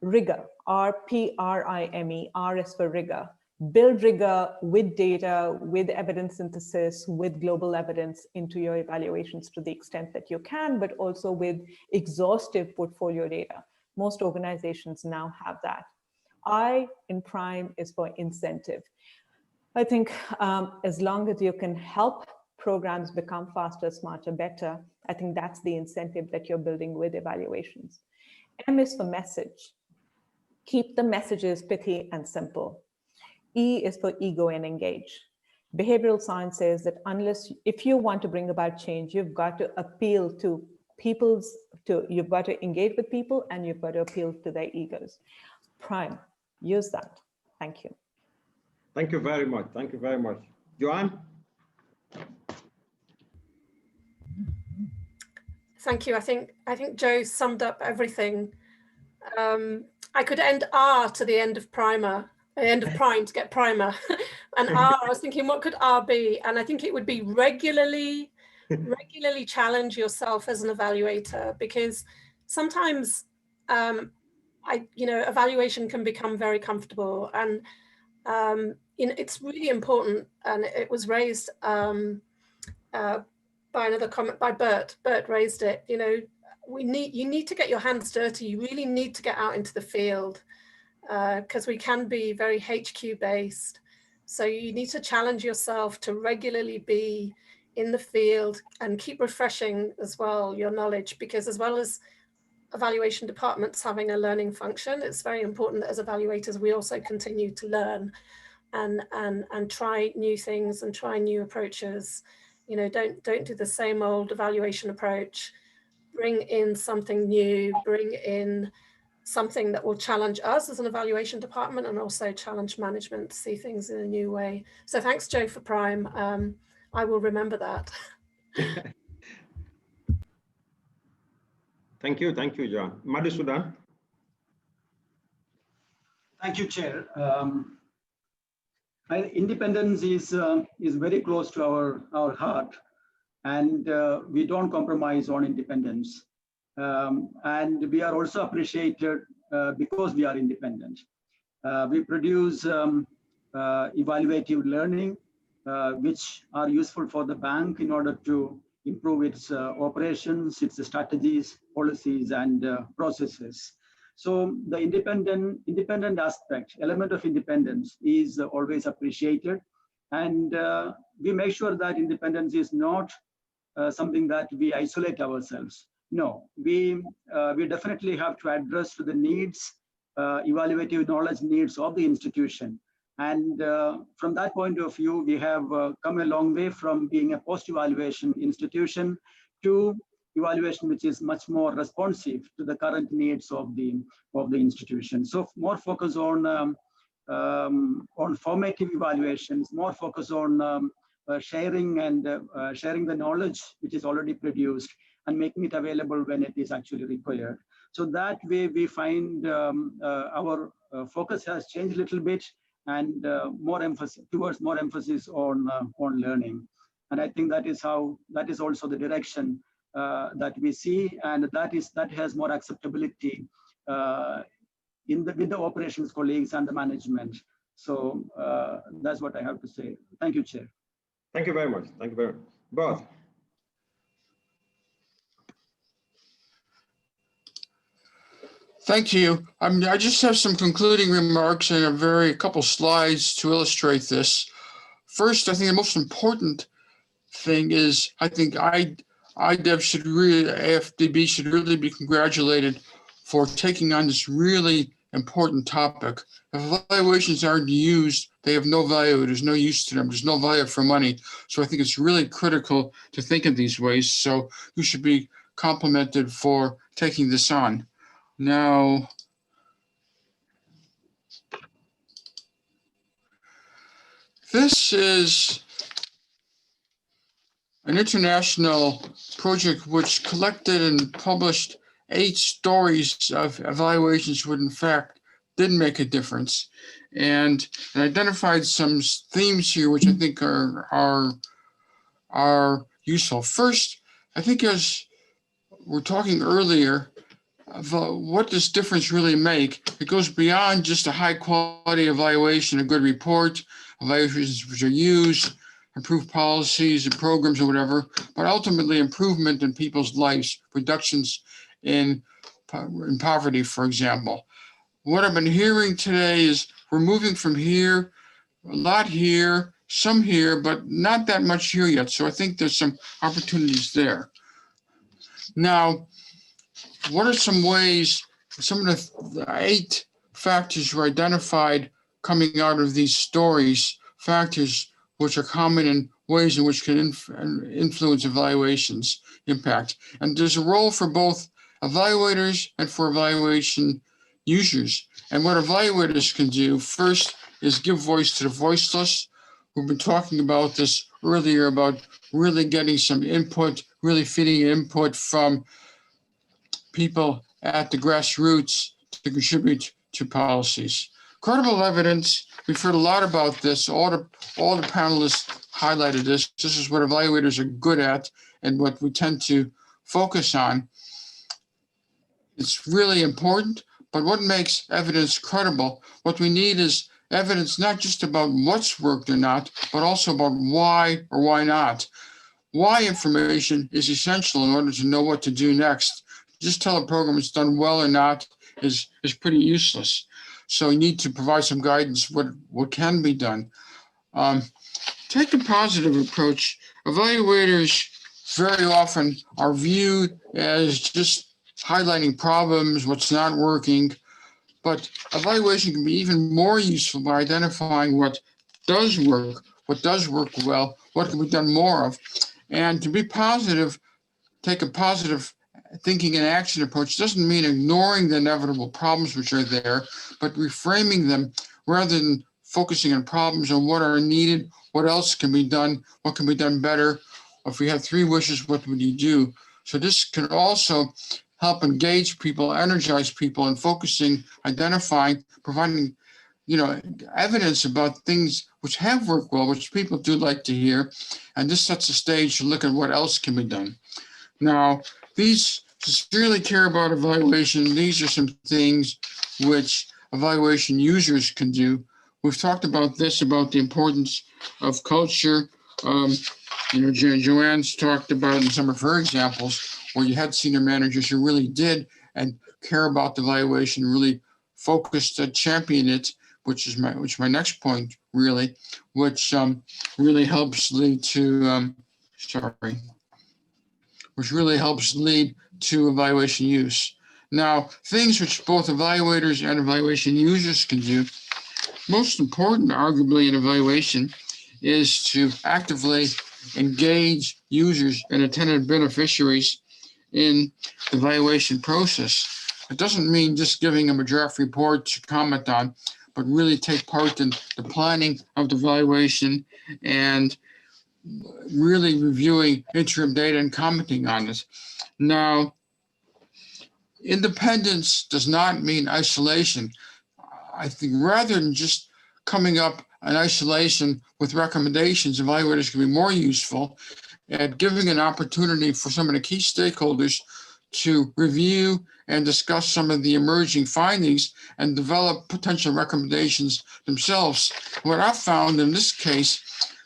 Rigor, R-P-R-I-M-E, R is for rigor. Build rigor with data, with evidence synthesis, with global evidence into your evaluations to the extent that you can, but also with exhaustive portfolio data. Most organizations now have that. I in PRIME is for incentive. I think as long as you can help programs become faster, smarter, better, I think that's the incentive that you're building with evaluations. M is for message. Keep the messages pithy and simple. E is for ego and engage. Behavioral science says that if you want to bring about change, you've got to appeal to you've got to engage with people and you've got to appeal to their egos. PRIME, use that. Thank you. Thank you very much. Thank you very much. Joanne? Thank you. I think Joe summed up everything. I could end R to the end of primer. End of prime to get primer. And R, I was thinking, what could R be? And I think it would be regularly challenge yourself as an evaluator, because sometimes evaluation can become very comfortable, and it's really important. And it was raised by another comment by Bert. Bert raised it. You need to get your hands dirty. You really need to get out into the field. Because we can be very HQ based. So you need to challenge yourself to regularly be in the field and keep refreshing as well your knowledge, because as well as evaluation departments having a learning function, it's very important that as evaluators we also continue to learn and try new things and try new approaches. Don't do the same old evaluation approach. Bring in something new, bring in something that will challenge us as an evaluation department and also challenge management to see things in a new way. So thanks, Joe, for Prime. I will remember that. Thank you, John. Madhusudan. Thank you, Chair. Independence is very close to our heart, and we don't compromise on independence. And we are also appreciated because we are independent. We produce evaluative learning, which are useful for the bank in order to improve its operations, its strategies, policies, and processes. So the independent aspect, element of independence is always appreciated. And we make sure that independence is not something that we isolate ourselves. No, we definitely have to address to the needs, evaluative knowledge needs of the institution. And from that point of view, we have come a long way from being a post-evaluation institution to evaluation which is much more responsive to the current needs of the institution. So more focus on formative evaluations, more focus on sharing the knowledge which is already produced, and making it available when it is actually required. So that way we find our focus has changed a little bit, and more emphasis on learning. And I think that is also the direction that we see, and that has more acceptability with the operations colleagues and the management. So that's what I have to say. Thank you, Chair. Thank you very much. Thank you very much. Both. Thank you. I just have some concluding remarks and a couple slides to illustrate this. First, I think the most important thing is I think IDEV should really, AfDB should really be congratulated for taking on this really important topic. If evaluations aren't used, they have no value. There's no use to them. There's no value for money. So I think it's really critical to think of these ways. So you should be complimented for taking this on. Now, this is an international project which collected and published 8 stories of evaluations which in fact did make a difference, and identified some themes here which I think are useful. First, I think as we're talking earlier, what does difference really make? It goes beyond just a high quality evaluation, a good report, evaluations which are used, improve policies and programs or whatever, but ultimately improvement in people's lives, reductions in poverty, for example. What I've been hearing today is we're moving from here, a lot here, some here, but not that much here yet. So I think there's some opportunities there. Now, what are some ways, some of the 8 factors were identified coming out of these stories, factors which are common in ways in which can influence evaluations impact. And there's a role for both evaluators and for evaluation users. And what evaluators can do first is give voice to the voiceless. We've been talking about this earlier about really getting some input, really feeding input from people at the grassroots to contribute to policies. Credible evidence, we've heard a lot about this. All the panelists highlighted this. This is what evaluators are good at and what we tend to focus on. It's really important, but what makes evidence credible? What we need is evidence not just about what's worked or not, but also about why or why not. Why information is essential in order to know what to do next. Just tell a program it's done well or not is pretty useless. So you need to provide some guidance what can be done. Take a positive approach. Evaluators very often are viewed as just highlighting problems, what's not working, but evaluation can be even more useful by identifying what does work well, what can be done more of. And to be positive, take a positive thinking and action approach doesn't mean ignoring the inevitable problems which are there, but reframing them rather than focusing on problems and what are needed, what else can be done, what can be done better. If we have 3 wishes, what would you do? So this can also help engage people, energize people, and focusing, identifying, providing, evidence about things which have worked well, which people do like to hear. And this sets the stage to look at what else can be done. Now, these to really care about evaluation, these are some things which evaluation users can do. We've talked about this, about the importance of culture. Joanne's talked about in some of her examples where you had senior managers who really did and care about the evaluation, really focused to champion it, which is my next point, really, which really helps lead to, which really helps lead to evaluation use. Now, things which both evaluators and evaluation users can do, most important, arguably, in evaluation is to actively engage users and intended beneficiaries in the evaluation process. It doesn't mean just giving them a draft report to comment on, but really take part in the planning of the evaluation and really reviewing interim data and commenting on it. Now, independence does not mean isolation. I think rather than just coming up in isolation with recommendations, evaluators can be more useful at giving an opportunity for some of the key stakeholders to review and discuss some of the emerging findings and develop potential recommendations themselves. What I've found in this case,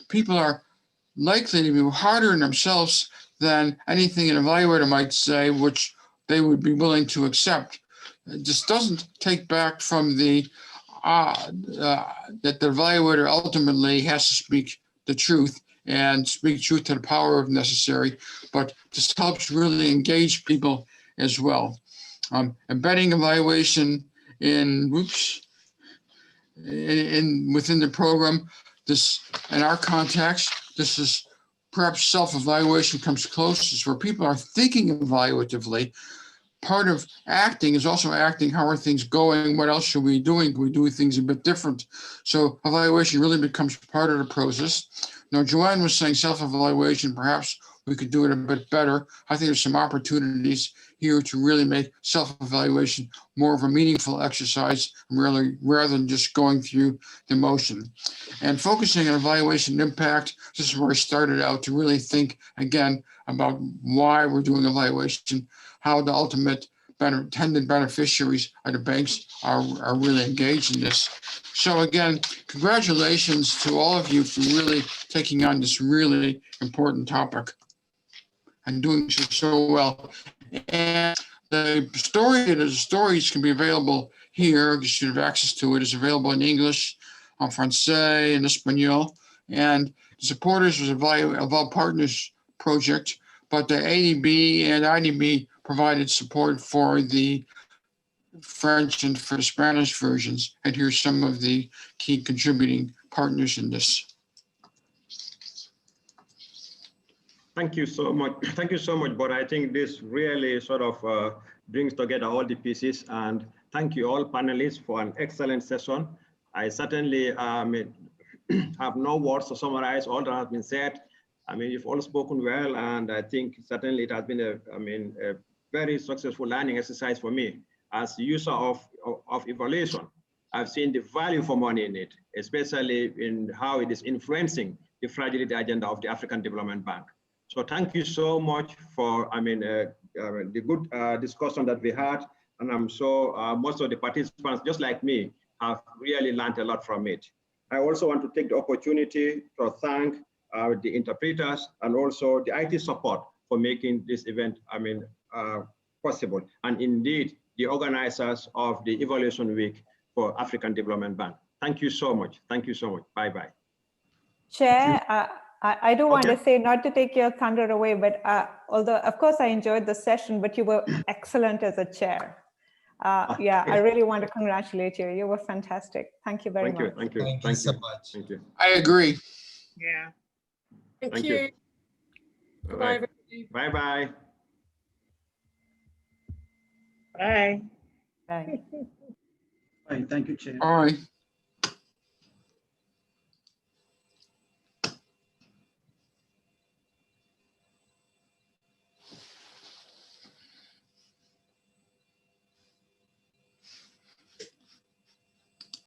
people are likely to be harder on themselves than anything an evaluator might say, which they would be willing to accept. It just doesn't take back from the that the evaluator ultimately has to speak the truth and speak truth to the power if necessary, but just helps really engage people as well. Embedding evaluation within the program. This, in our context, this is perhaps self-evaluation comes closest, where people are thinking evaluatively. Part of acting is also acting. How are things going? What else should we be doing? Can we do things a bit different? So evaluation really becomes part of the process. Now, Joanne was saying self-evaluation, perhaps we could do it a bit better. I think there's some opportunities here to really make self-evaluation more of a meaningful exercise, really, rather than just going through the motion. And focusing on evaluation impact, this is where I started out, to really think again about why we're doing evaluation, how the ultimate intended beneficiaries of the banks are really engaged in this. So again, congratulations to all of you for really taking on this really important topic and doing so well. And the stories can be available here. You should have access to it. It's available in English, en français, and Espanol. And the supporters was Eval Partners project, but the ADB and IDB provided support for the French and for the Spanish versions. And here's some of the key contributing partners in this. Thank you so much. Thank you so much, but I think this really sort of brings together all the pieces, and thank you all panelists for an excellent session. I certainly have no words to summarize all that has been said. I mean, you've all spoken well, and I think certainly it has been a very successful learning exercise for me. As a user of evaluation, I've seen the value for money in it, especially in how it is influencing the fragility agenda of the African Development Bank. So thank you so much for, the good discussion that we had. And I'm sure most of the participants, just like me, have really learned a lot from it. I also want to take the opportunity to thank the interpreters and also the IT support for making this event, possible. And indeed, the organizers of the Evaluation Week for African Development Bank. Thank you so much. Thank you so much. Bye-bye. Chair, I do want to say, not to take your thunder away, but although, of course, I enjoyed the session, but you were excellent as a chair. Yeah, I really want to congratulate you. You were fantastic. Thank you very much. Thank you. Thank you so much. Thank you. I agree. Yeah. Thank Thank you. you. Bye-bye, everybody. Bye-bye. Bye. Bye. Bye. Thank you, Chair. All right.